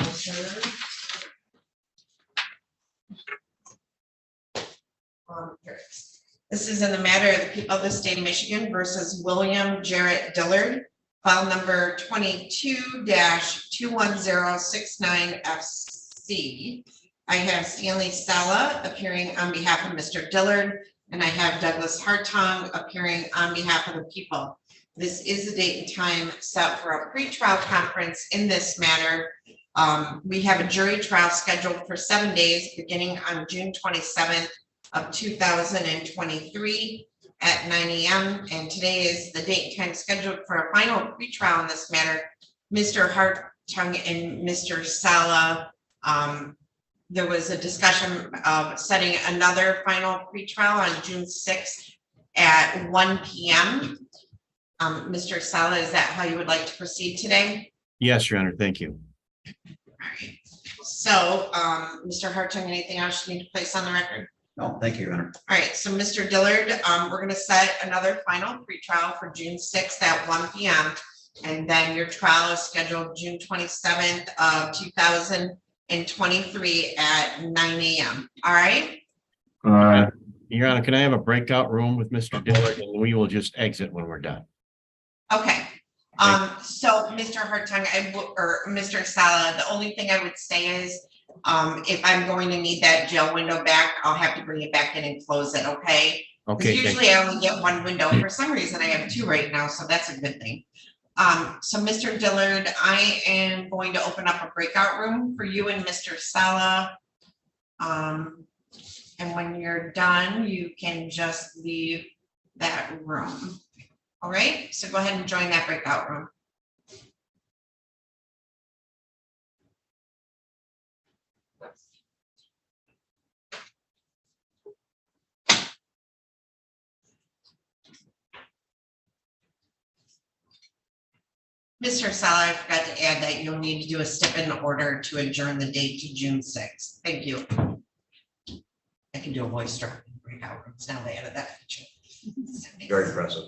This is in the matter of the people of the state of Michigan versus William Jarrett Dillard, file number 22-21069FC. I have Stanley Sala appearing on behalf of Mr. Dillard, and I have Douglas Hartung appearing on behalf of the people. This is the date and time set for a pretrial conference in this matter. We have a jury trial scheduled for 7 days, beginning on June 27th of 2023 at 9 a.m. And today is the date and time scheduled for a final pretrial in this matter. Mr. Hartung and Mr. Sala, there was a discussion of setting another final pretrial on June 6th at 1 p.m. Mr. Sala, is that how you would like to proceed today? Yes, Your Honor, thank you. All right. So, Mr. Hartung, anything else you need to place on the record? No, thank you, Your Honor. All right, so Mr. Dillard, we're going to set another final pretrial for June 6th at 1 p.m. And then your trial is scheduled June 27th of 2023 at 9 a.m. All right? Your Honor, can I have a breakout room with Mr. Dillard, and we will just exit when we're done? Okay. So Mr. Hartung, or Mr. Sala, the only thing I would say is, if I'm going to need that jail window back, I'll have to bring it back in and close it, okay? Okay. Usually I only get one window. For some reason, I have two right now, so that's a good thing. So Mr. Dillard, I am going to open up a breakout room for you and Mr. Sala. And when you're done, you can just leave that room. All right, so go ahead and join that breakout room. Mr. Sala, I forgot to add that you'll need to do a step-in order to adjourn the date to June 6th. Thank you. I can do a voice start breakout rooms now. They added that feature. Very impressive.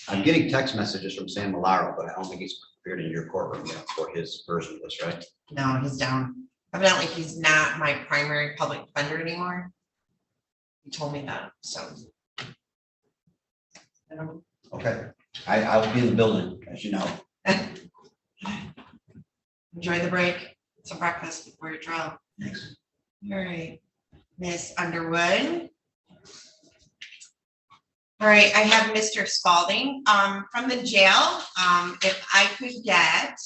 I'm getting text messages from Sam Malaro, but I don't think he's appeared in your courtroom yet for his version of this, right? No, he's down. Evidently, he's not my primary public defender anymore. He told me that, so. Okay, I'll be in the building, as you know. Enjoy the break. Some breakfast before your trial. Thanks. All right, Miss Underwood. All right, I have Mr. Spalding from the jail. If I could get,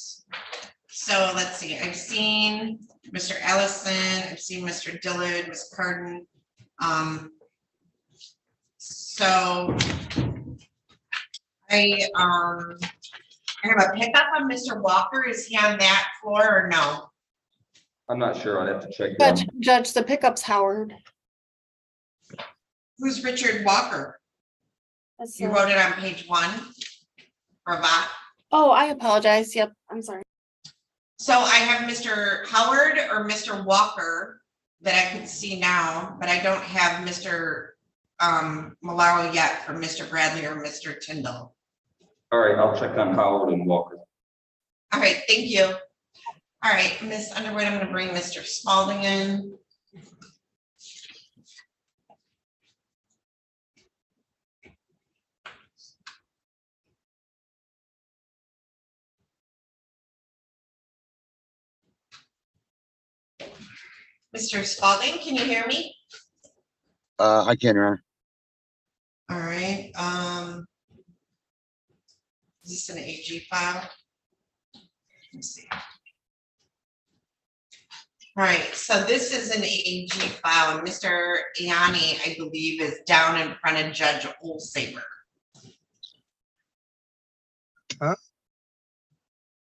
so let's see, I've seen Mr. Ellison, I've seen Mr. Dillard, Ms. Carden. So I have a pickup on Mr. Walker. Is he on that floor or no? I'm not sure. I'd have to check. Judge, the pickup's Howard. Who's Richard Walker? You wrote it on page 1. Ravat. Oh, I apologize. Yep, I'm sorry. So I have Mr. Howard or Mr. Walker that I can see now, but I don't have Mr. Malaro yet for Mr. Bradley or Mr. Tyndall. All right, I'll check on Howard and Walker. All right, thank you. All right, Miss Underwood, I'm going to bring Mr. Spalding in. Mr. Spalding, can you hear me? I can, Your Honor. All right. Is this an AG file? Let's see. All right, so this is an AG file. Mr. Ianni, I believe, is down in front of Judge Olsaber. Huh?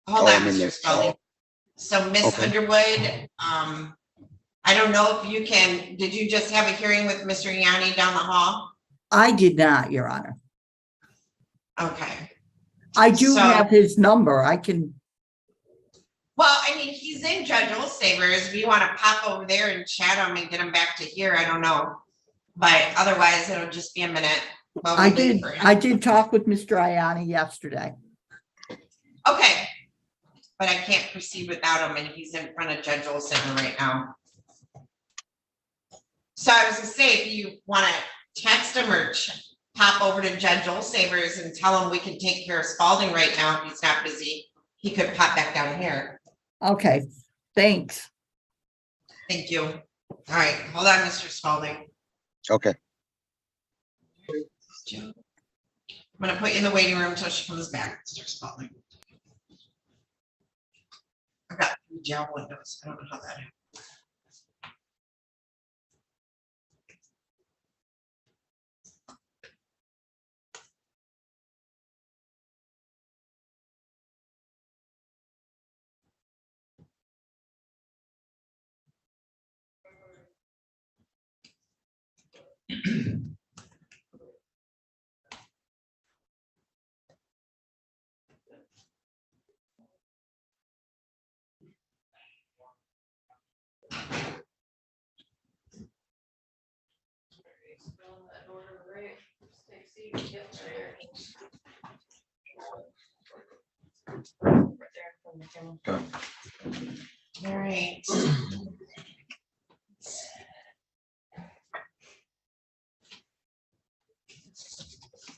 Hold on, I'm in Mr. there. Spalding. So Miss Okay. Underwood, I don't know if you can, did you just have a hearing with Mr. Yanni down the hall? I did not, Your Honor. Okay. I do So- have his number. I can, Well, I mean, he's in Judge Olsaver's. If you want to pop over there and chat him and get him back to here, I don't know. But otherwise, it'll just be a minute. while we I wait did, for him. I did talk with Mr. Ianni yesterday. Okay. But I can't proceed without him, and he's in front of Judge Olsaver right now. So I was gonna say, if you want to text him or pop over to Judge Olsaver's and tell him we can take care of Spalding right now, if he's not busy, he could pop back down here. Okay, thanks. Thank you. All right, hold on, Mr. Spalding. Okay. I'm gonna put you in the waiting room until she comes back, Mr. Spalding. I've got 3 jail windows. I don't know how that happened. All right.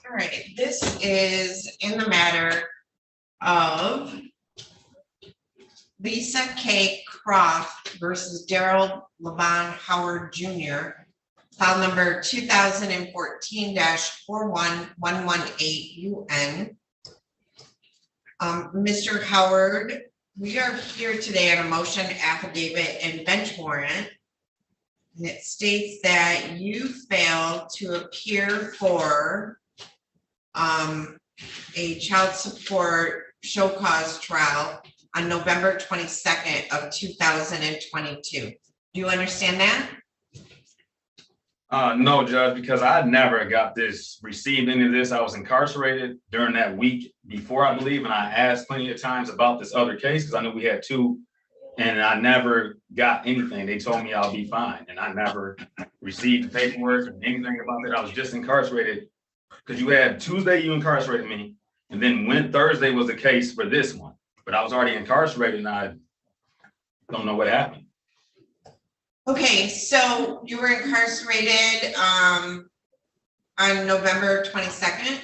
All right, this is in the matter of Lisa K. Croft versus Daryl Levon Howard Jr., file number 2014-41118 UN. Mr. Howard, we are here today on a motion, affidavit, and bench warrant. And it states that you failed to appear for a child support show cause trial on November 22nd of 2022. Do you understand that? No, Judge, because I never got received any of this. I was incarcerated during that week before, I believe, and I asked plenty of times about this other case because I knew we had 2, and I never got anything. They told me I'll be fine, and I never received the paperwork or anything about it. I was just incarcerated because you had Tuesday, you incarcerated me, and then when Thursday was the case for this one, but I was already incarcerated and I don't know what happened. Okay, so you were incarcerated on November 22nd?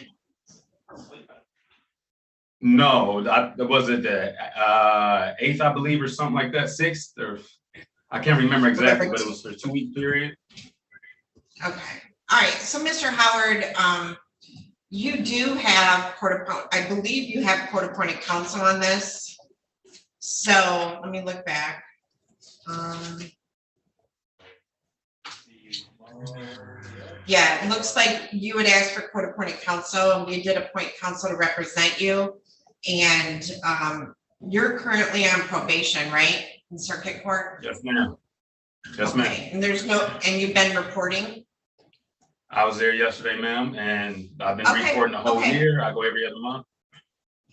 No, was it the 8th, I believe, or something like that, 6th, or I can't remember exactly, but it was for a 2-week period. Okay, all right, so Mr. Howard, you do have I believe you have court-appointed counsel on this. So let me look back. Yeah, it looks like you would ask for court-appointed counsel, and we did appoint counsel to represent you. And you're currently on probation, right, in circuit court? Yes, ma'am. Yes, ma'am. Okay, and and you've been reporting? I was there yesterday, ma'am, and I've been reporting the whole year. I go every other month.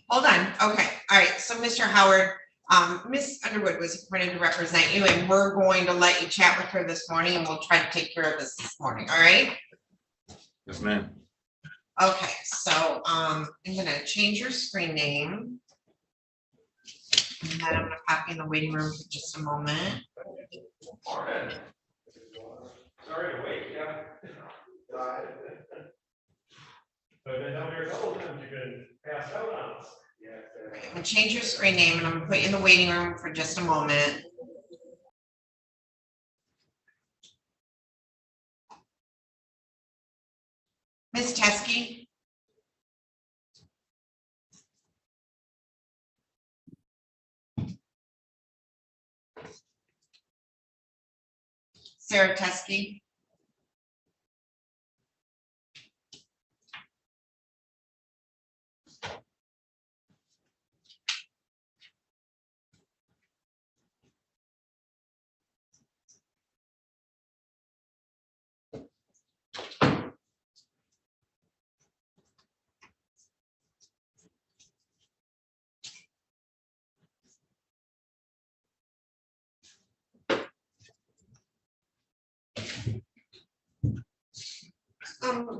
Hold on. Okay. All right. So Mr. Howard, Ms. Underwood was appointed to represent you, and we're going to let you chat with her this morning, and we'll try to take care of this morning. All right. Yes, ma'am. Okay. So I'm gonna change your screen name. And then I'm gonna pop you in the waiting room for just a moment. Sorry to wait, yeah. But then over here a couple times you could pass out on us. I'm gonna change your screen name, and I'm gonna put you in the waiting room for just a moment. Ms. Teskey? Sarah Teskey?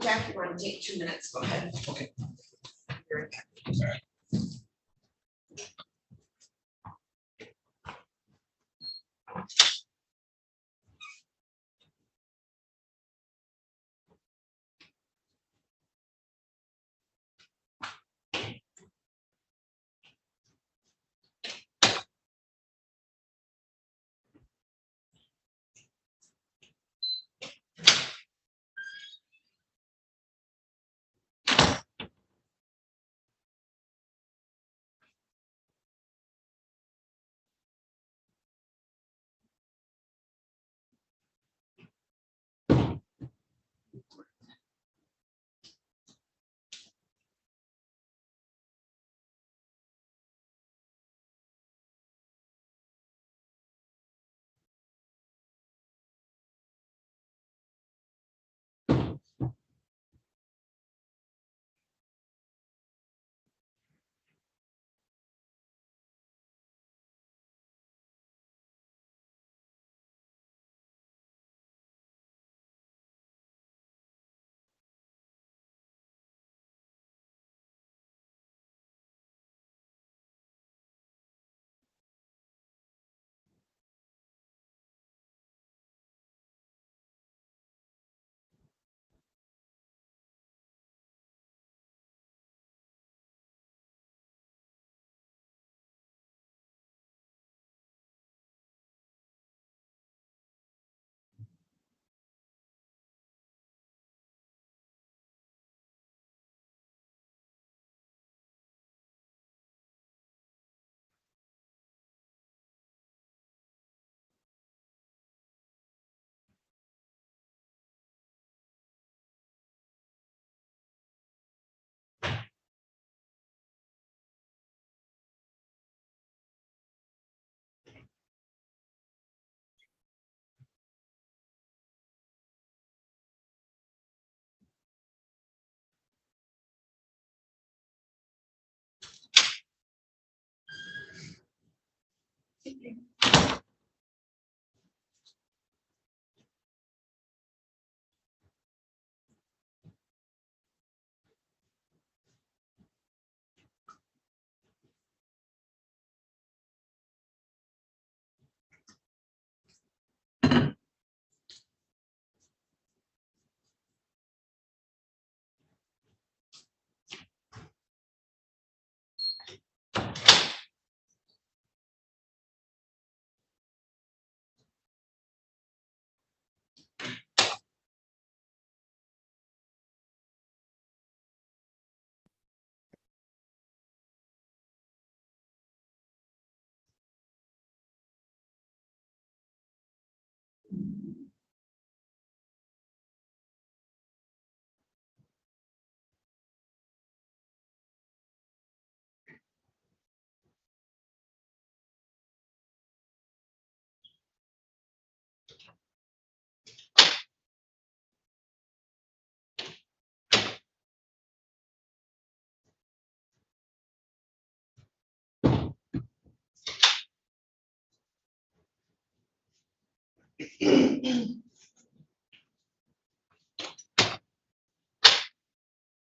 Jack, you want to take 2 minutes? Go ahead. Okay.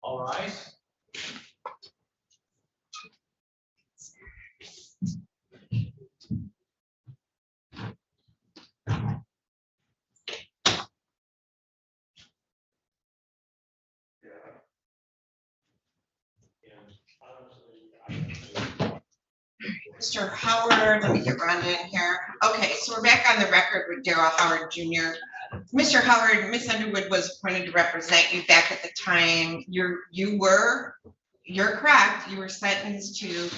All right. Mr. Howard, let me get Rhonda in here. Okay, so we're back on the record with Daryl Howard Jr. Mr. Howard, Miss Underwood was appointed to represent you back at the time. You're correct. You were sentenced to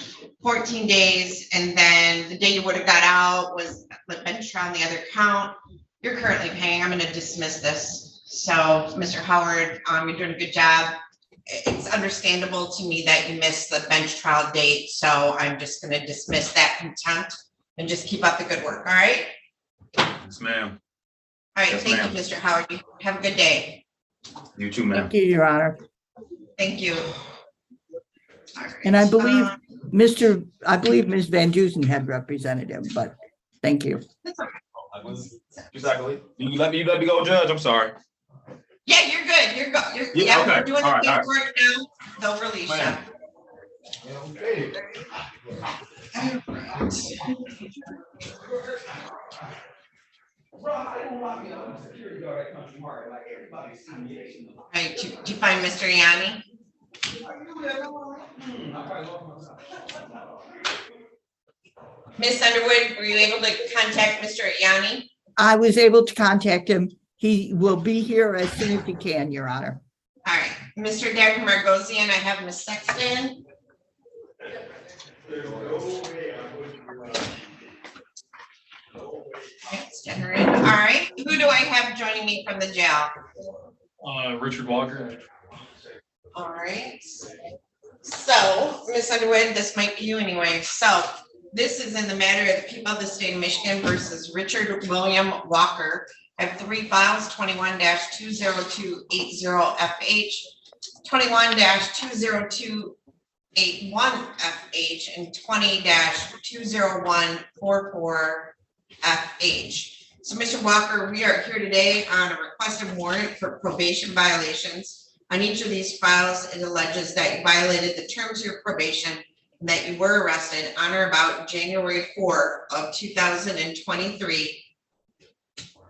14 days, and then the day you would have got out was the bench trial on the other count. You're currently paying. I'm going to dismiss this. So, Mr. Howard, you're doing a good job. It's understandable to me that you missed the bench trial date, so I'm just going to dismiss that contempt and just keep up the good work. All right. Yes, ma'am. All right. Yes, Thank ma'am. you, Mr. Howard. You have a good day. You too, ma'am. Thank you, Your Honor. Thank you. And I believe I believe Ms. Van Dusen had represented him, but thank you. Exactly. You let me go, Judge. I'm sorry. Yeah, you're good. You're good. Yeah, Yeah, okay. we're doing All the right, all right. paperwork now. They'll release you. Right, do you find Mr. Yanni? Miss Underwood, were you able to contact Mr. Yanni? I was able to contact him. He will be here as soon as he can, Your Honor. All right, Mr. Dagger Margosian, I have Miss Sexton. All right, who do I have joining me from the jail? Richard Walker. All right. So, Miss Underwood, this might be you anyway. So, this is in the matter of the people of the state of Michigan versus Richard William Walker. I have 3 files, 21-20280FH, 21-20281FH, and 20-20144FH. So, Mr. Walker, we are here today on a requested warrant for probation violations. On each of these files, it alleges that you violated the terms of your probation and that you were arrested on or about January 4th of 2023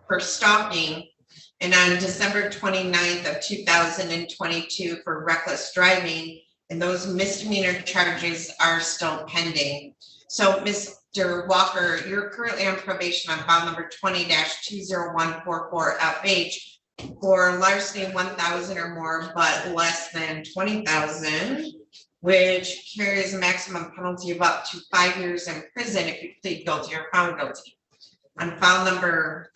for stalking, and on December 29th of 2022 for reckless driving, and those misdemeanor charges are still pending. So, Mr. Walker, you're currently on probation on file number 20-20144FH for larceny 1,000 or more, but less than 20,000, which carries a maximum penalty of up to 5 years in prison if you plead guilty or found guilty. On file number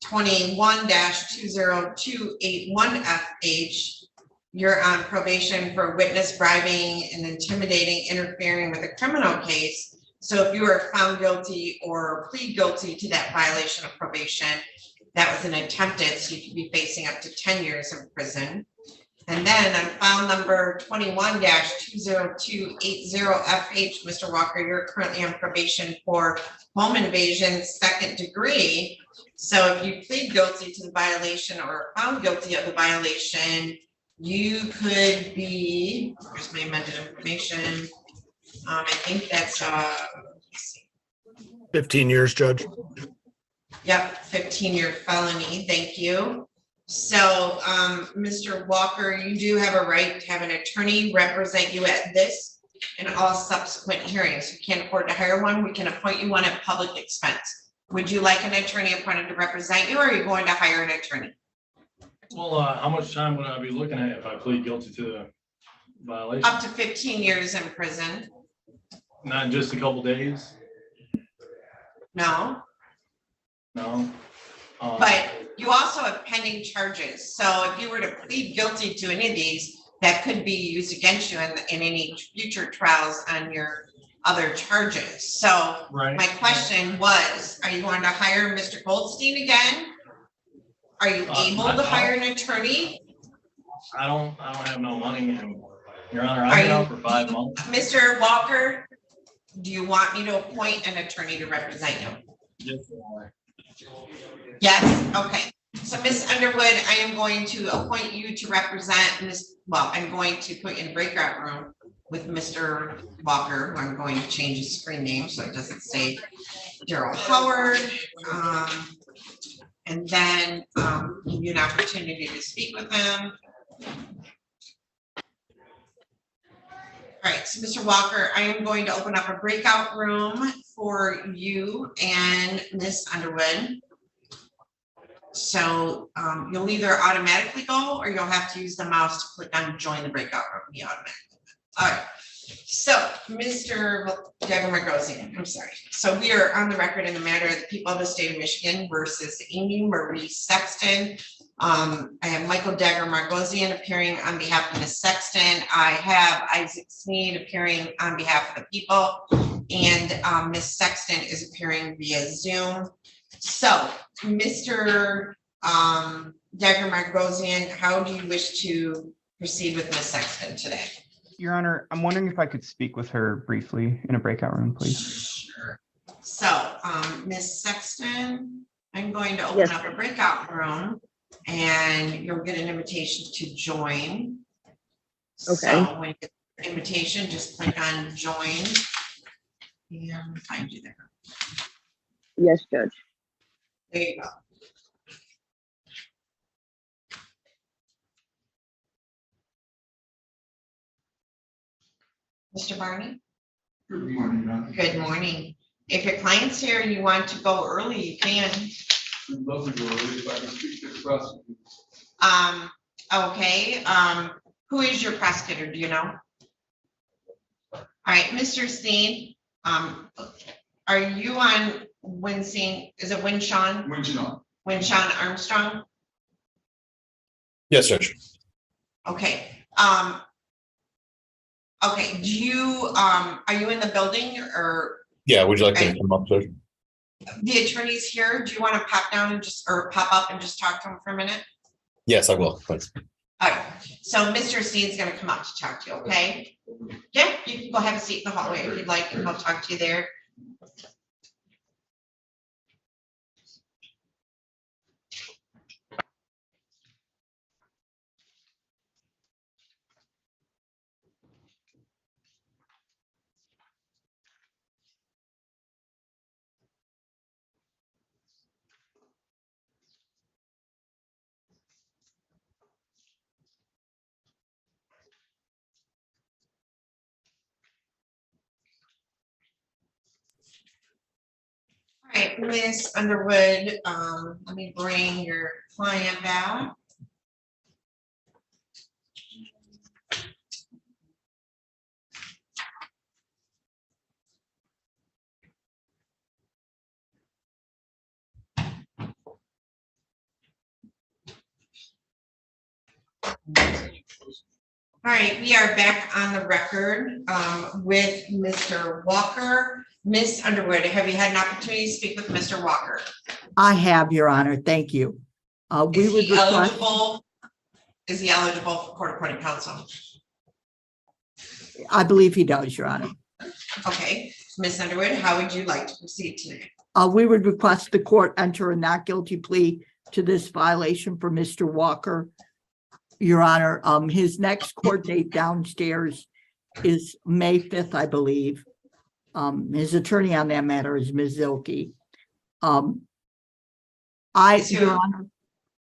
21-20281FH, you're on probation for witness bribing and intimidating, interfering with a criminal case. So if you are found guilty or plead guilty to that violation of probation, that was an attempted, so you could be facing up to 10 years in prison. And then on file number 21-20280FH, Mr. Walker, you're currently on probation for home invasion, 2nd degree. So if you plead guilty to the violation or found guilty of the violation, you could be, here's my amended information. I think that's 15 years, Judge. Yep, 15-year felony, thank you. So, Mr. Walker, you do have a right to have an attorney represent you at this and all subsequent hearings. If you can't afford to hire one, we can appoint you one at public expense. Would you like an attorney appointed to represent you, or are you going to hire an attorney? Well, how much time would I be looking at if I plead guilty to the violation? Up to 15 years in prison. Not just a couple days? No. No. But you also have pending charges. So if you were to plead guilty to any of these, that could be used against you in any future trials on your other charges. So my question was, are you going to hire Mr. Goldstein again? Are you able to hire an attorney? I don't have no money anymore. Your Honor, I've been out for 5 months. Mr. Walker, do you want me to appoint an attorney to represent you? Yes, Your Honor. Yes, okay. So Ms. Underwood, I am going to appoint you to represent I'm going to put you in a breakout room with Mr. Walker, who I'm going to change his screen name so it doesn't say Daryl Howard. And then give you an opportunity to speak with him. All right, so Mr. Walker, I am going to open up a breakout room for you and Ms. Underwood. So you'll either automatically go or you'll have to use the mouse to click on join the breakout room. Be automatic. All right. So Mr. Dagger-Margosian, I'm sorry. So we are on the record in the matter of the people of the state of Michigan versus Amy Marie Sexton. I have Michael Dagger-Margosian appearing on behalf of Ms. Sexton. I have Isaac Sneed appearing on behalf of the people, and Ms. Sexton is appearing via Zoom. So Mr. Dr. Margosian, how do you wish to proceed with Ms. Sexton today? Your Honor, I'm wondering if I could speak with her briefly in a breakout room, please. Sure. So, Ms. Sexton, I'm going to open up a breakout room and you'll get an invitation to join. Okay. So when you get the invitation, just click on join and find you there. Yes, Judge. There you go. Mr. Barney? Good morning, Your Honor. Good morning. If your client's here and you want to go early, you can. I'd love to go early if I can speak to the prosecutor. Okay, who is your prosecutor, do you know? All right, Mr. Steen, are you on Winsing, is it Winshawn? Winshawn. Winshawn Armstrong? Yes, Judge. Okay, okay, do you, are you in the building or? Yeah, would you like to come up, Judge? The attorney's here, do you want to pop down and just, or pop up and just talk to him for a minute? Yes, I will. Thanks. All right, so Mr. Steen's gonna come up to talk to you, okay? Yeah, you can go have a seat in the hallway if you'd like, and I'll talk to you there. All right, Miss Underwood, let me bring your client back. All right, we are back on the record with Mr. Walker. Miss Underwood, have you had an opportunity to speak with Mr. Walker? I have, Your Honor. Thank you. We would request. Is he eligible for court appointed counsel? I believe he does, Your Honor. Okay, Miss Underwood, how would you like to proceed today? We would request the court enter a not guilty plea to this violation for Mr. Walker. Your Honor, his next court date downstairs is May 5th, I believe. His attorney on that matter is Ms. Zilke. Your Honor,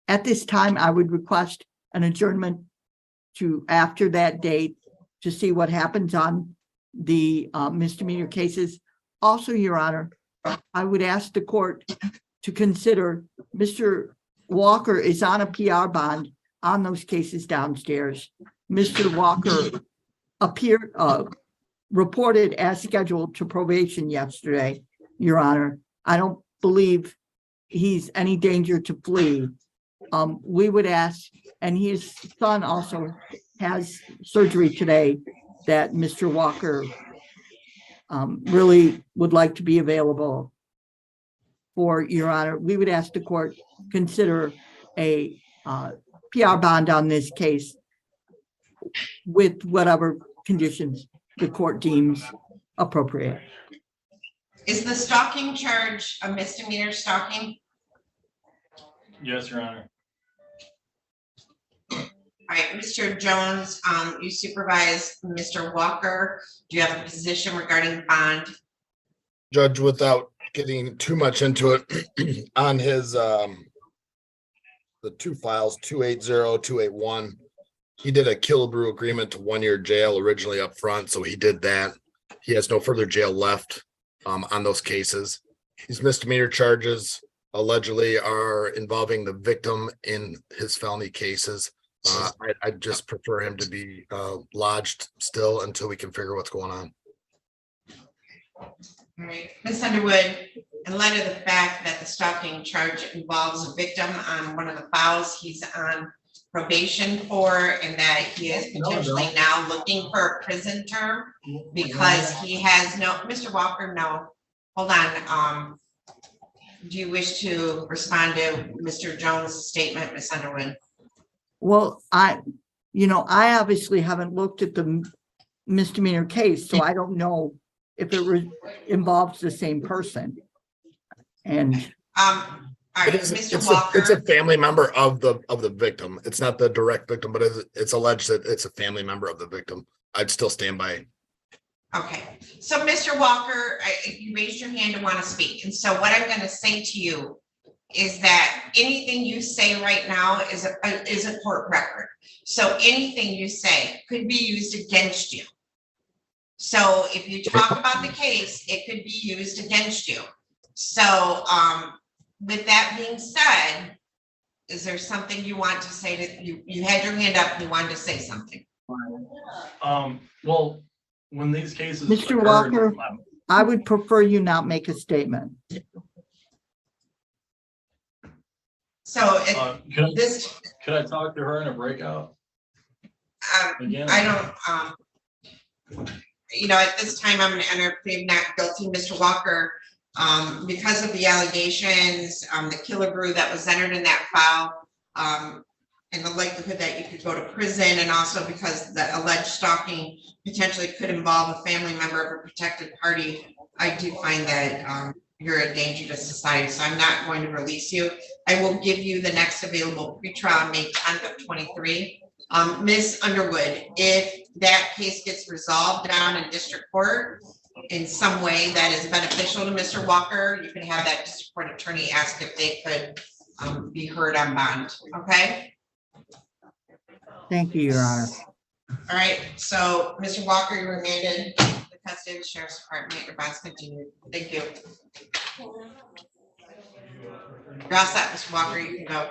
at this time, I would request an adjournment to after that date to see what happens on the misdemeanor cases. Also, Your Honor, I would ask the court to consider Mr. Walker is on a PR bond on those cases downstairs. Mr. Walker reported as scheduled to probation yesterday, Your Honor. I don't believe he's any danger to flee. We would ask, and his son also has surgery today, that Mr. Walker really would like to be available for, Your Honor. We would ask the court consider a PR bond on this case with whatever conditions the court deems appropriate. Is the stalking charge a misdemeanor stalking? Yes, Your Honor. All right, Mr. Jones, you supervise Mr. Walker. Do you have a position regarding bond? Judge, without getting too much into it, on his the two files, 280, 281, he did a Killebrew agreement to 1 year jail originally up front, so he did that. He has no further jail left on those cases. These misdemeanor charges allegedly are involving the victim in his felony cases. I'd just prefer him to be lodged still until we can figure what's going on. All right, Ms. Underwood, in light of the fact that the stalking charge involves a victim on one of the files he's on probation for, and that he is potentially now looking for a prison term because he has no, Mr. Walker, no, hold on. do you wish to respond to Mr. Jones' statement, Ms. Underwood? Well, I obviously haven't looked at the misdemeanor case, so I don't know if it involves the same person. And All right, Mr. Walker. It's a family member of the victim. It's not the direct victim, but it's alleged that it's a family member of the victim. I'd still stand by. Okay, so Mr. Walker, you raised your hand and want to speak. And so what I'm going to say to you is that anything you say right now is a court record. So anything you say could be used against you. So if you talk about the case, it could be used against you. So with that being said, is there something you want to say that you had your hand up and you wanted to say something? Well, when these cases. Mr. occurred, Walker, I would prefer you not make a statement. So could I talk to her in a breakout? Again? I don't, at this time, I'm going to enter a plea of not guilty, Mr. Walker, because of the allegations, the killer brew that was entered in that file, and the likelihood that you could go to prison, and also because the alleged stalking potentially could involve a family member of a protected party. I do find that you're a danger to society, so I'm not going to release you. I will give you the next available pretrial on May 10th of 23. Ms. Underwood, if that case gets resolved down in district court in some way that is beneficial to Mr. Walker, you can have that district court attorney ask if they could be heard on bond, okay? Thank you, Your Honor. All right, so Mr. Walker, you're remanded to the custody of the Sheriff's Department. Your bond's continued. Thank you. You're all set, Mr. Walker. You can go.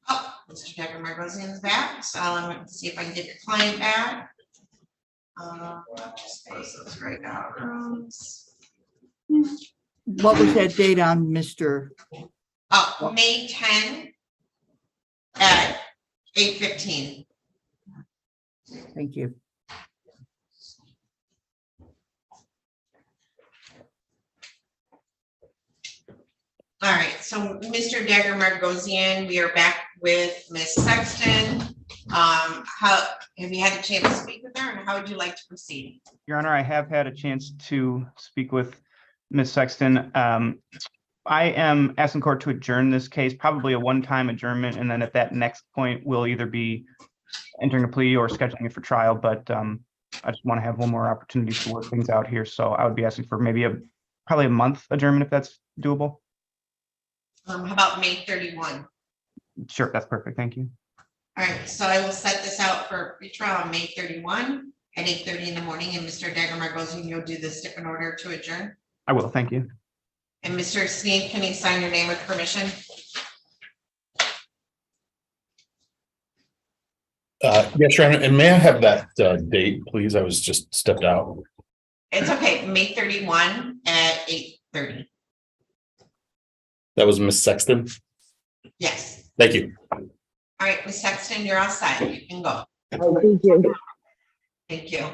Oh, Mr. Decker Margosian's back, so I'm going to see if I can get your client back. Just close those right now. What was that date on Mr.? May 10 at 8:15. Thank you. All right, so Mr. Dagger Margosian, we are back with Ms. Sexton. Have you had a chance to speak with her, and how would you like to proceed? Your Honor, I have had a chance to speak with Ms. Sexton. I am asking court to adjourn this case, probably a one-time adjournment, and then at that next point, we'll either be entering a plea or scheduling it for trial, but I just want to have one more opportunity to work things out here. So I would be asking for maybe probably a month adjournment if that's doable. How about May 31? Sure, that's perfect. Thank you. All right, so I will set this out for retrial on May 31 at 8:30 in the morning, and Mr. Dagger Margosian, you'll do the stick in order to adjourn. I will. Thank you. And Mr. Sneed, can you sign your name with permission? Yes, Your Honor, and may I have that date, please? I was just stepped out. It's okay, May 31 at 8:30. That was Miss Sexton? Yes. Thank you. All right, Ms. Sexton, you're all set. You can go. Thank you. Thank you.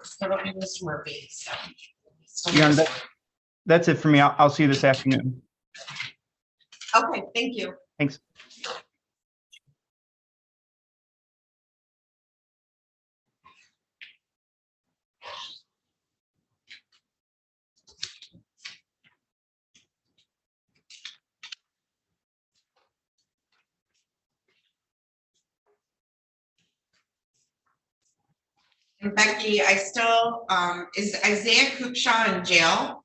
So it'll be Mr. Murphy, so. Your Honor, that's it for me. I'll see you this afternoon. Okay, thank you. Thanks. And Becky, I still, is Isaiah Coopshaw in jail?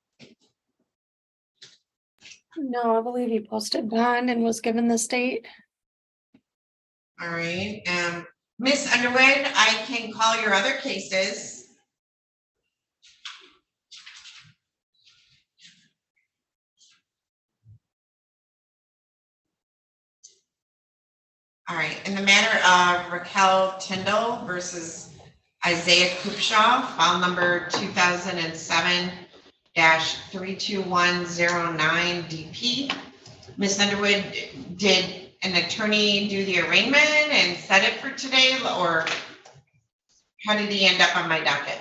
No, I believe he posted bond and was given the state. All right, Miss Underwood, I can call your other cases. All right, in the matter of Raquel Tyndall versus Isaiah Coopshaw, file number 2007-32109 DP. Ms. Underwood, did an attorney do the arraignment and set it for today, or how did he end up on my docket?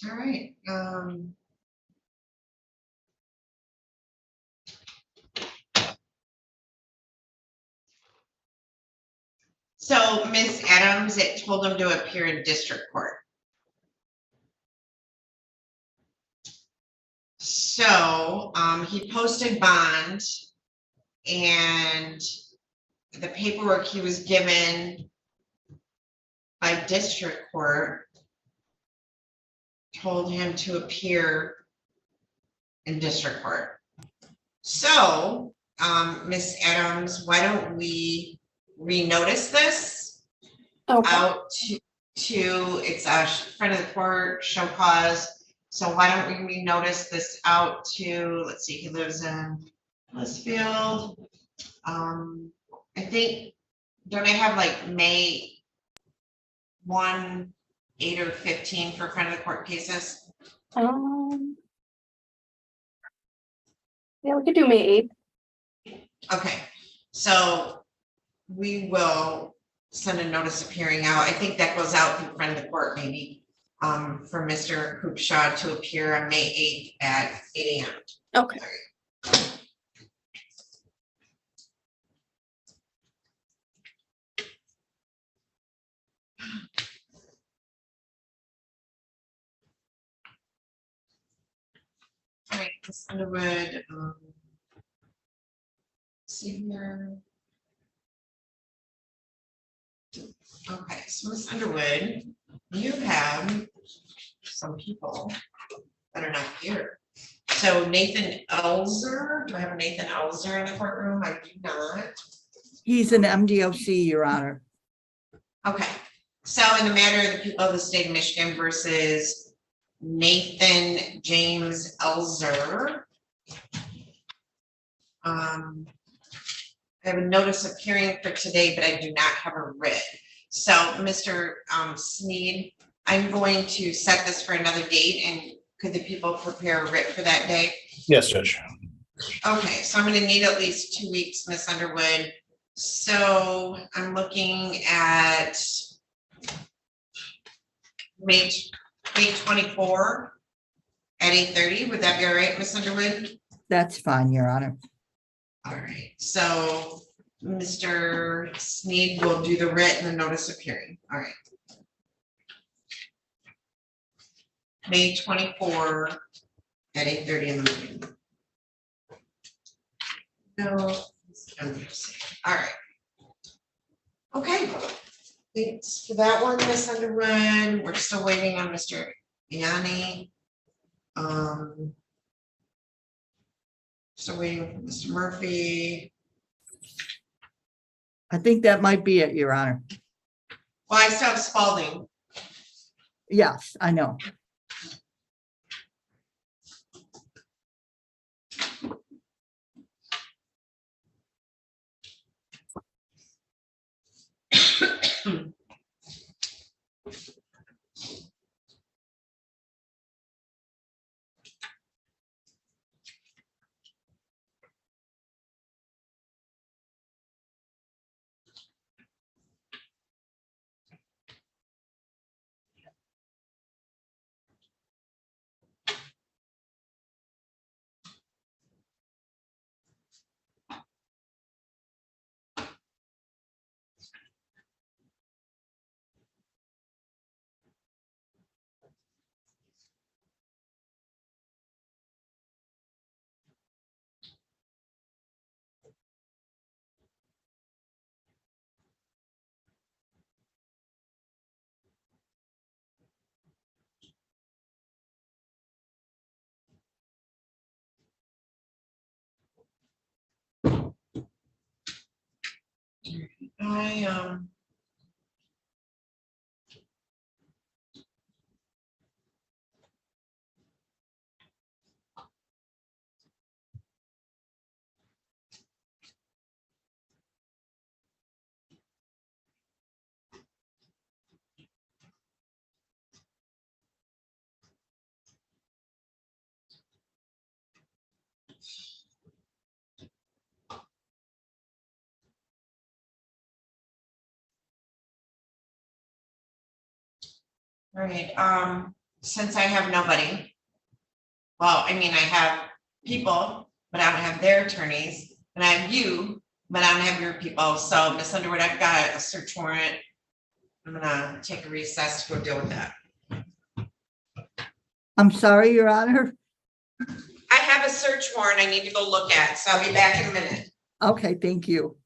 All right, so Ms. Adams, it told him to appear in district court. So, he posted bond, and the paperwork he was given by district court told him to appear in district court. So, Ms. Adams, why don't we renotice this out to it's a front of the court, show cause. So why don't we renotice this out to, let's see, he lives in Litchfield. I think, don't I have like May 1, 8, or 15 for front of the court cases? Yeah, we could do May 8th. Okay, so we will send a notice of hearing out. I think that goes out in front of the court maybe for Mr. Hoopshaw to appear on May 8th at 8 a.m. Okay. All right, Ms. Underwood, see here. Okay, so Ms. Underwood, you have some people that are not here. So Nathan Elzer, do I have a Nathan Elzer in the courtroom? I do not. He's an MDOC, Your Honor. Okay, so in the matter of the people of the state of Michigan versus Nathan James Elzer. I have a notice of hearing for today, but I do not have a writ. So Mr. Sneed, I'm going to set this for another date, and could the people prepare a writ for that day? Yes, Judge. Okay, so I'm gonna need at least 2 weeks, Miss Underwood. So I'm looking at May 24 at 8:30. Would that be all right, Miss Underwood? That's fine, Your Honor. All right, so Mr. Sneed will do the writ and the notice of hearing. All right. May 24 at 8:30 in the morning. No, all right. Okay, thanks for that one, Miss Underwood. We're still waiting on Mr. Yanni. Still waiting for Mr. Murphy. I think that might be it, Your Honor. Well, I still have Spalding. Yes, I know. All right, since I have nobody. Well, I mean, I have people, but I don't have their attorneys, and I have you, but I don't have your people. So Ms. Underwood, I've got a search warrant. I'm gonna take a recess to go deal with that. I'm sorry, Your Honor. I have a search warrant I need to go look at, so I'll be back in a minute. Okay, thank you.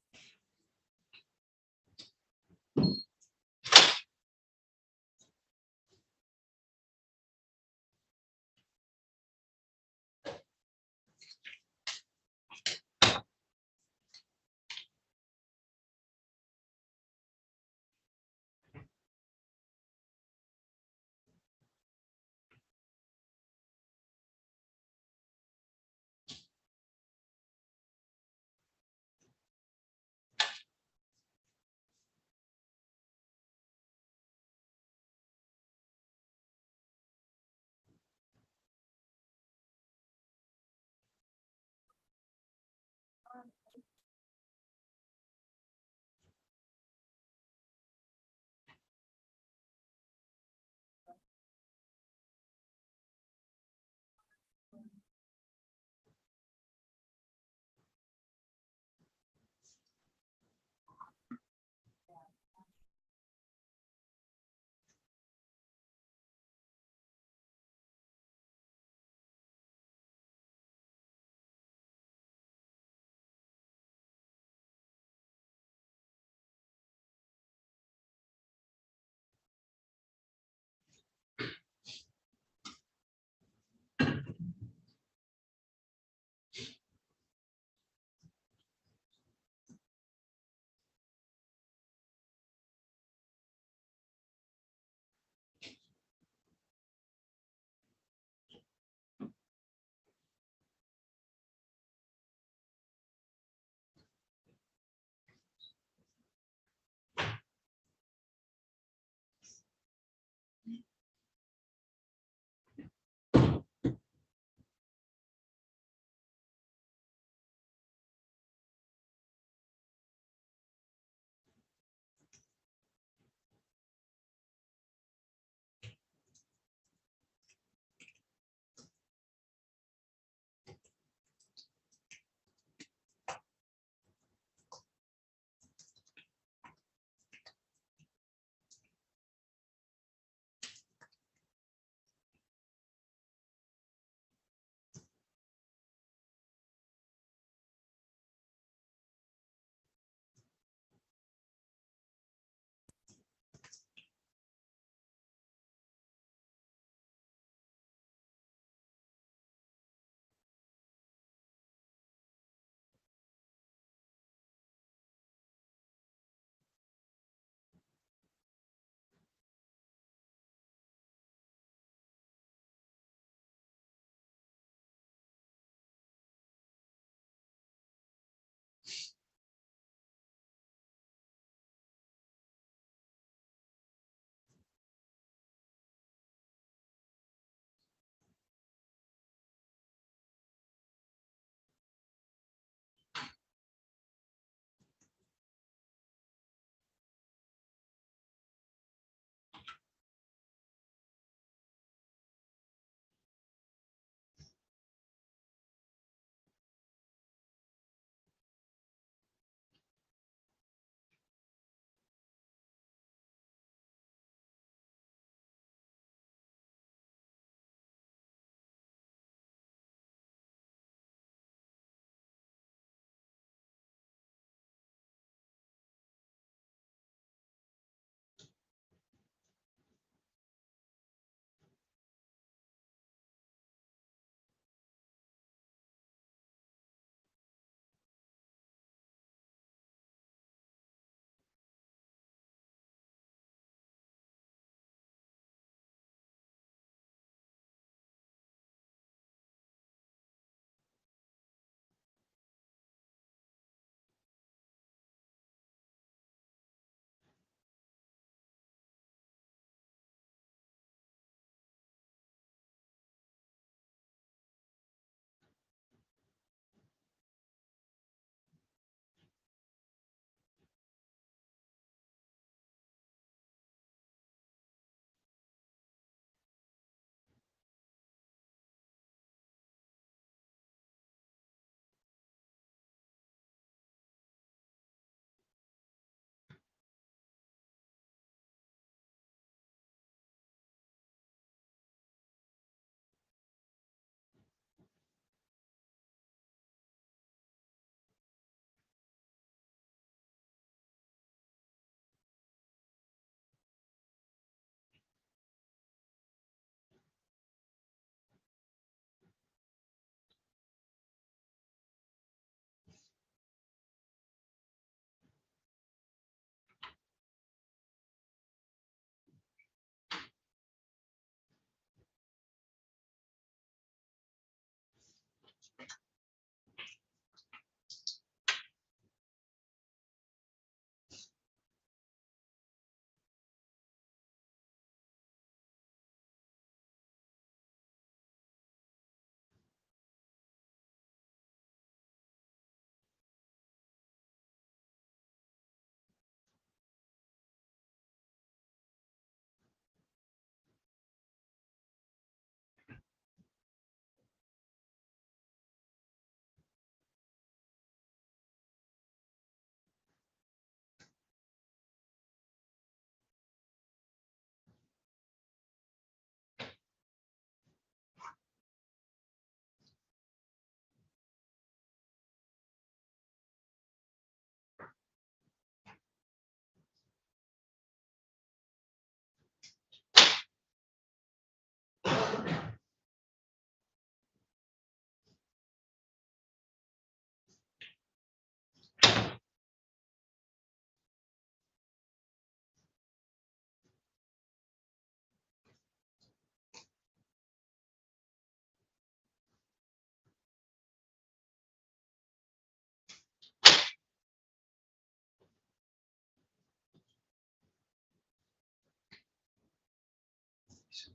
I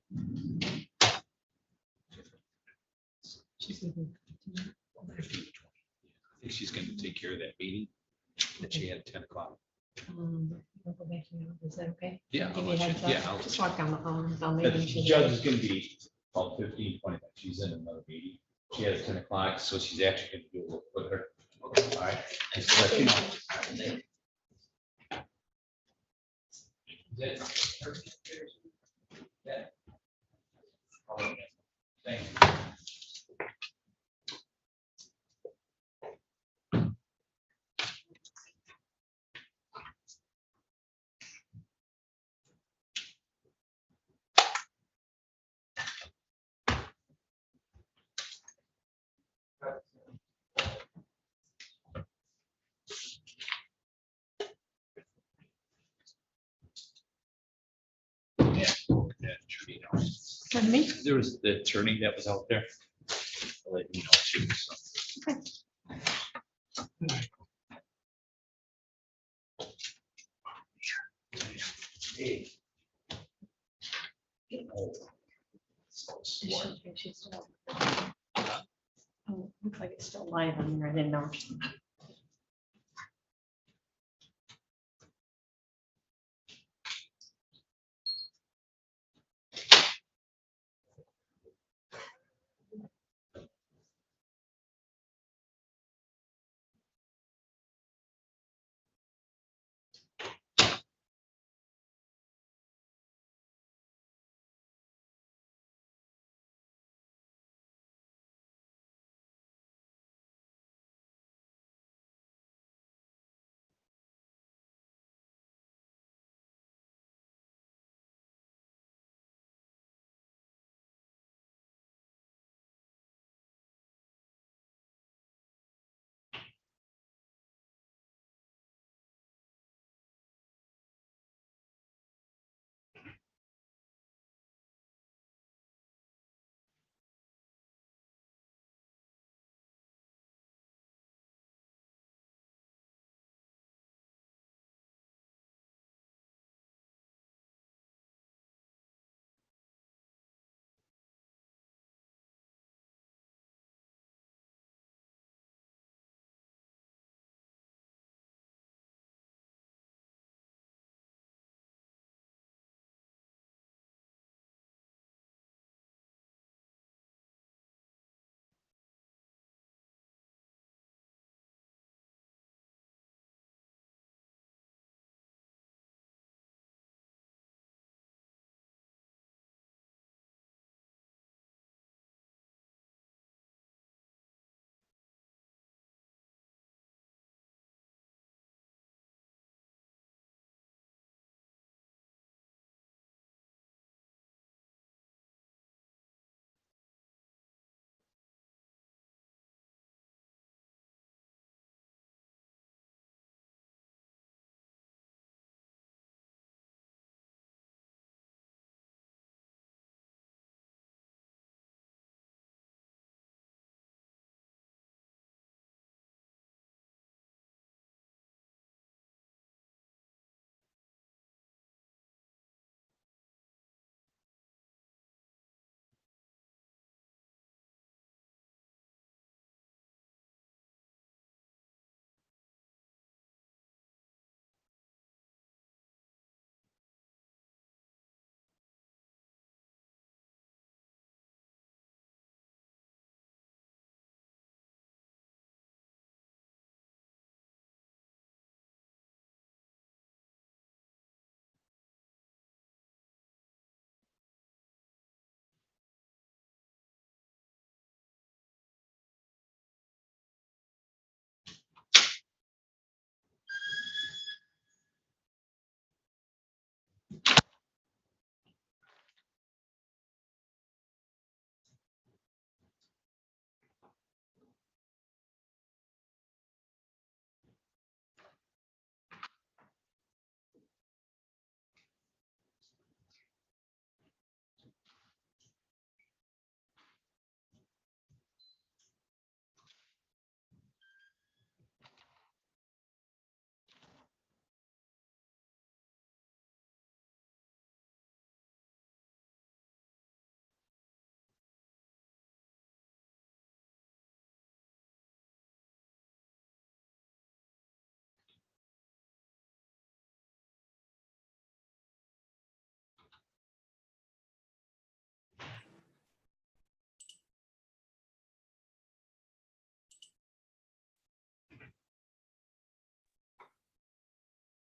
think she's gonna take care of that meeting that she had at 10 o'clock. I'll go back to you. Is that okay? Yeah, I'll Give me a let you- heads up. yeah, I'll- Just walk down the hall and tell me. The when she's judge ready. is gonna be about 15, 20 minutes. She's in another meeting. She had at 10 o'clock, so she's actually gonna do a little with her. Okay, all right. Thanks for letting me know. Yeah. Thank you. Yeah. Pardon me? There was the attorney that was out there. I'll let you know, too, so. Hey. She's still. Oh, looks like it's still live on here. I didn't know.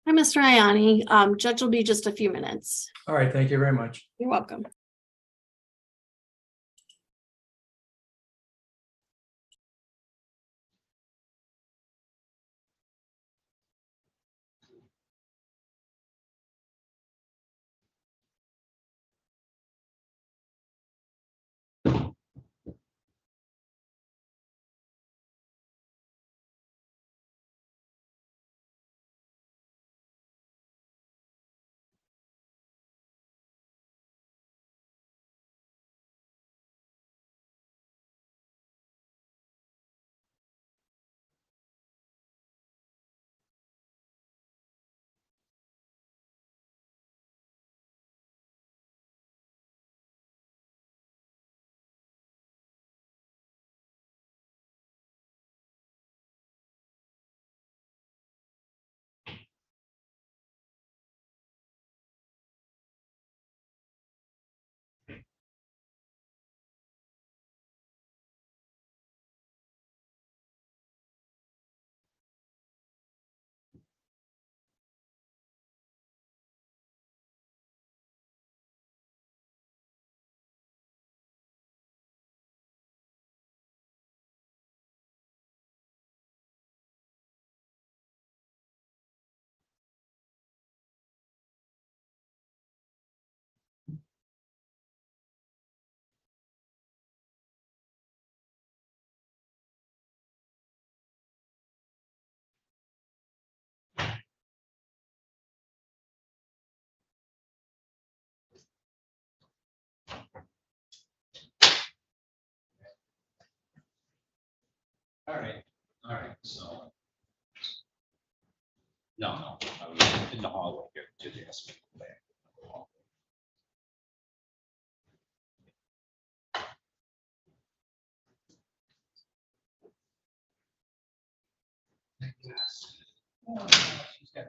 Hi, Mr. Iani. Judge will be just a few minutes. All right, thank you very much. You're welcome. All right, so. No, I was in the hallway here, Judge asked me to go back. Yes. Oh, she's got-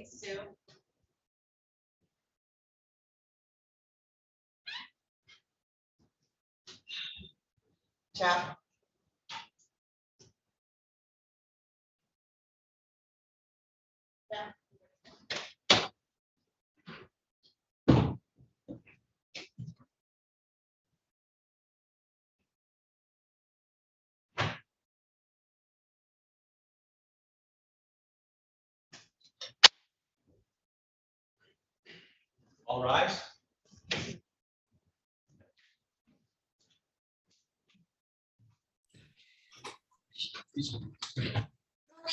Sue. Jeff. All rise.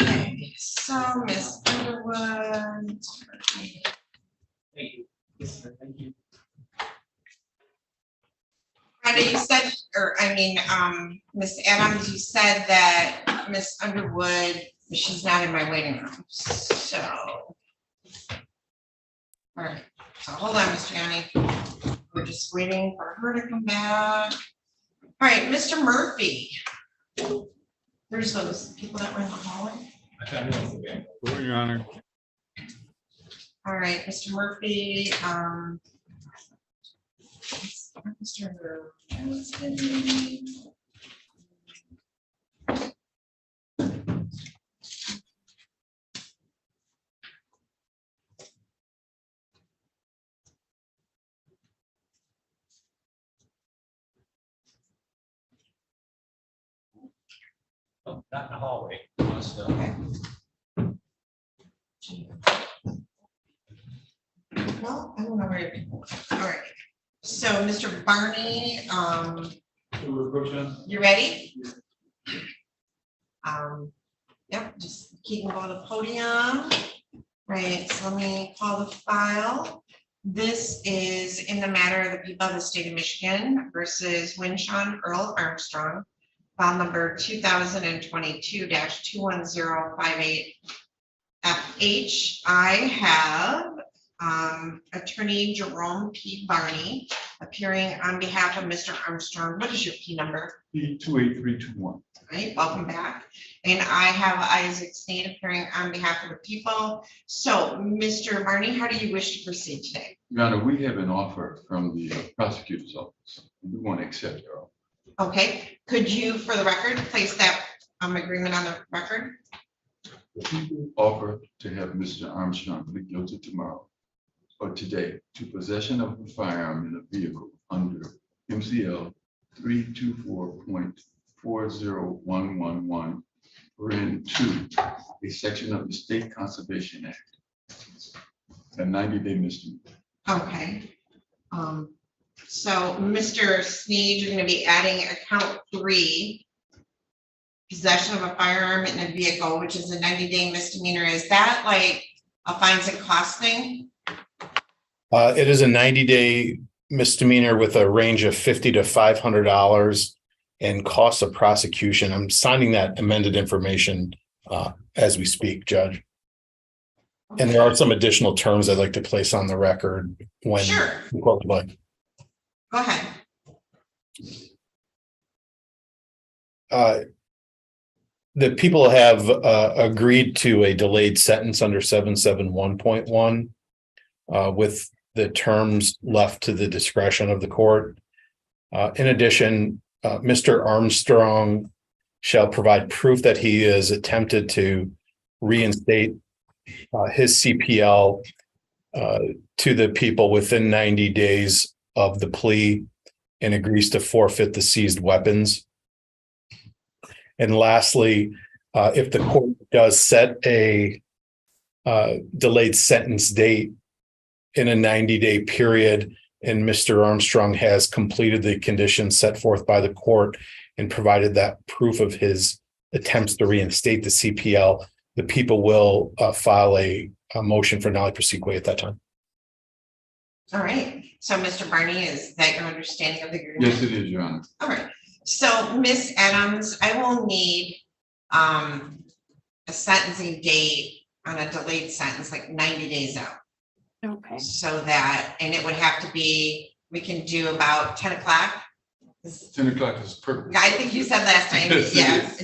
Okay, so Miss Underwood. Thank you. Thank you. Brenda, you said, or I mean, Miss Adams, you said that Miss Underwood, she's not in my waiting room, so. All right, so hold on, Mr. Yanni. We're just waiting for her to come back. All right, Mr. Murphy. There's those people that were in the hallway. Your Honor. All right, Mr. Murphy, Mr. Oh, not in the hallway. Still. Well, I don't know where people are. All right, so Mr. Barney, you ready? Yep, just keep him on the podium. Right, so let me call the file. This is in the matter of the people of the state of Michigan versus Winshawn Earl Armstrong, file number 2022-21058 FH. I have attorney Jerome P. Barney appearing on behalf of Mr. Armstrong. What is your P number? P28321. All right, welcome back. And I have Isaac Sneed appearing on behalf of the people. So, Mr. Barney, how do you wish to proceed today? Your Honor, we have an offer from the prosecutor's office. We want to accept your offer. Okay, could you, for the record, place that agreement on the record? The people offer to have Mr. Armstrong plead guilty tomorrow or today to possession of a firearm in a vehicle under MCL 324.40111, wherein 2, a section of the State Conservation Act, a 90-day misdemeanor. Okay. So, Mr. Sneed, you're going to be adding account 3, possession of a firearm in a vehicle, which is a 90-day misdemeanor. Is that like a fines and cost thing? It is a 90-day misdemeanor with a range of $50 to $500 and costs of prosecution. I'm signing that amended information as we speak, Judge. And there are some additional terms I'd like to place on the record when. Sure. Go ahead. The people have agreed to a delayed sentence under 771.1 with the terms left to the discretion of the court. In addition, Mr. Armstrong shall provide proof that he has attempted to reinstate his CPL to the people within 90 days of the plea and agrees to forfeit the seized weapons. And lastly, if the court does set a delayed sentence date in a 90-day period, and Mr. Armstrong has completed the conditions set forth by the court and provided that proof of his attempts to reinstate the CPL, the people will file a motion for nollie prosequi at that time. All right. So, Mr. Barney, is that your understanding of the agreement? Yes, it is, Your Honor. All right. So, Ms. Adams, I will need a sentencing date on a delayed sentence, like 90 days out. Okay. So that, and it would have to be, we can do about 10 o'clock. 10 o'clock is perfect. I think you said last time, Yes, yes.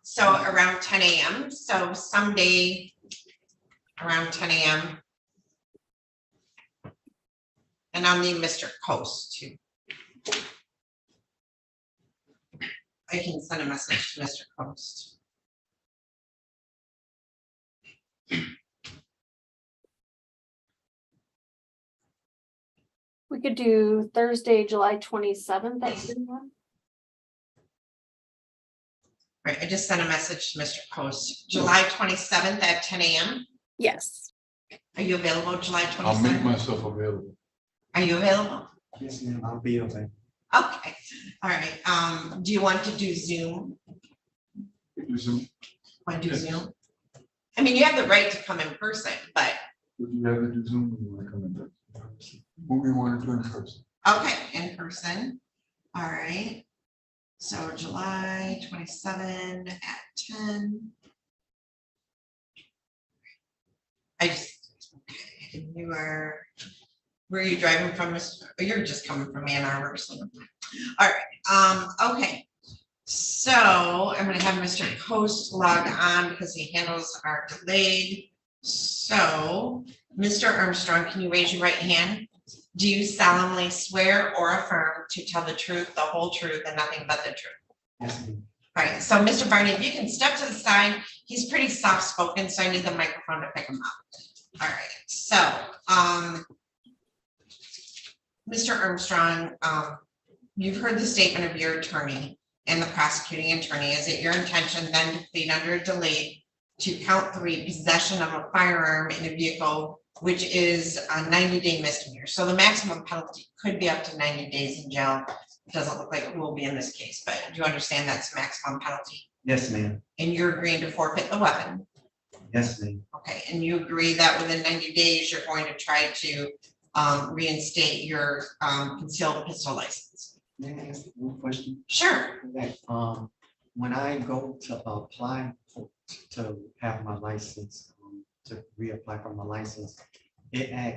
So around 10 a.m. So someday around 10 a.m. And I'll need Mr. Coast too. I can send a message to Mr. Coast. We could do Thursday, July 27th at 10 a.m. Right, I just sent a message to Mr. Coast, July 27th at 10 a.m. Yes. Are you available July I'll make 27th? myself available. Are you available? Yes, ma'am, I'll be available. Okay, all right. Do you want to do Zoom? Do Zoom. Want to do Zoom? I mean, you have the right to come in person, but, Would you rather do Zoom or you want to come in person? What we want to do in person? okay, in person. All right. So July 27 at 10. I just, okay, and you are, where are you driving from? You're just coming from Ann Arbor. So. All right, okay. So I'm gonna have Mr. Coast log on because he handles our delayed. So, Mr. Armstrong, can you raise your right hand? Do you solemnly swear or affirm to tell the truth, the whole truth, and nothing but the truth? Yes, ma'am. All right, so Mr. Barney, if you can step to the side, he's pretty soft spoken, so I need the microphone to pick him up. All right, so, Mr. Armstrong, you've heard the statement of your attorney and the prosecuting attorney. Is it your intention then to plead under a delay to count 3 possession of a firearm in a vehicle, which is a 90-day misdemeanor? So the maximum penalty could be up to 90 days in jail. It doesn't look like it will be in this case, but do you understand that's the maximum penalty? Yes, ma'am. And you're agreeing to forfeit the weapon? Yes, ma'am. Okay, and you agree that within 90 days, you're going to try to reinstate your concealed pistol license? May I ask one question? Sure. Okay, when I go to apply to have my license, to reapply for my license, it asks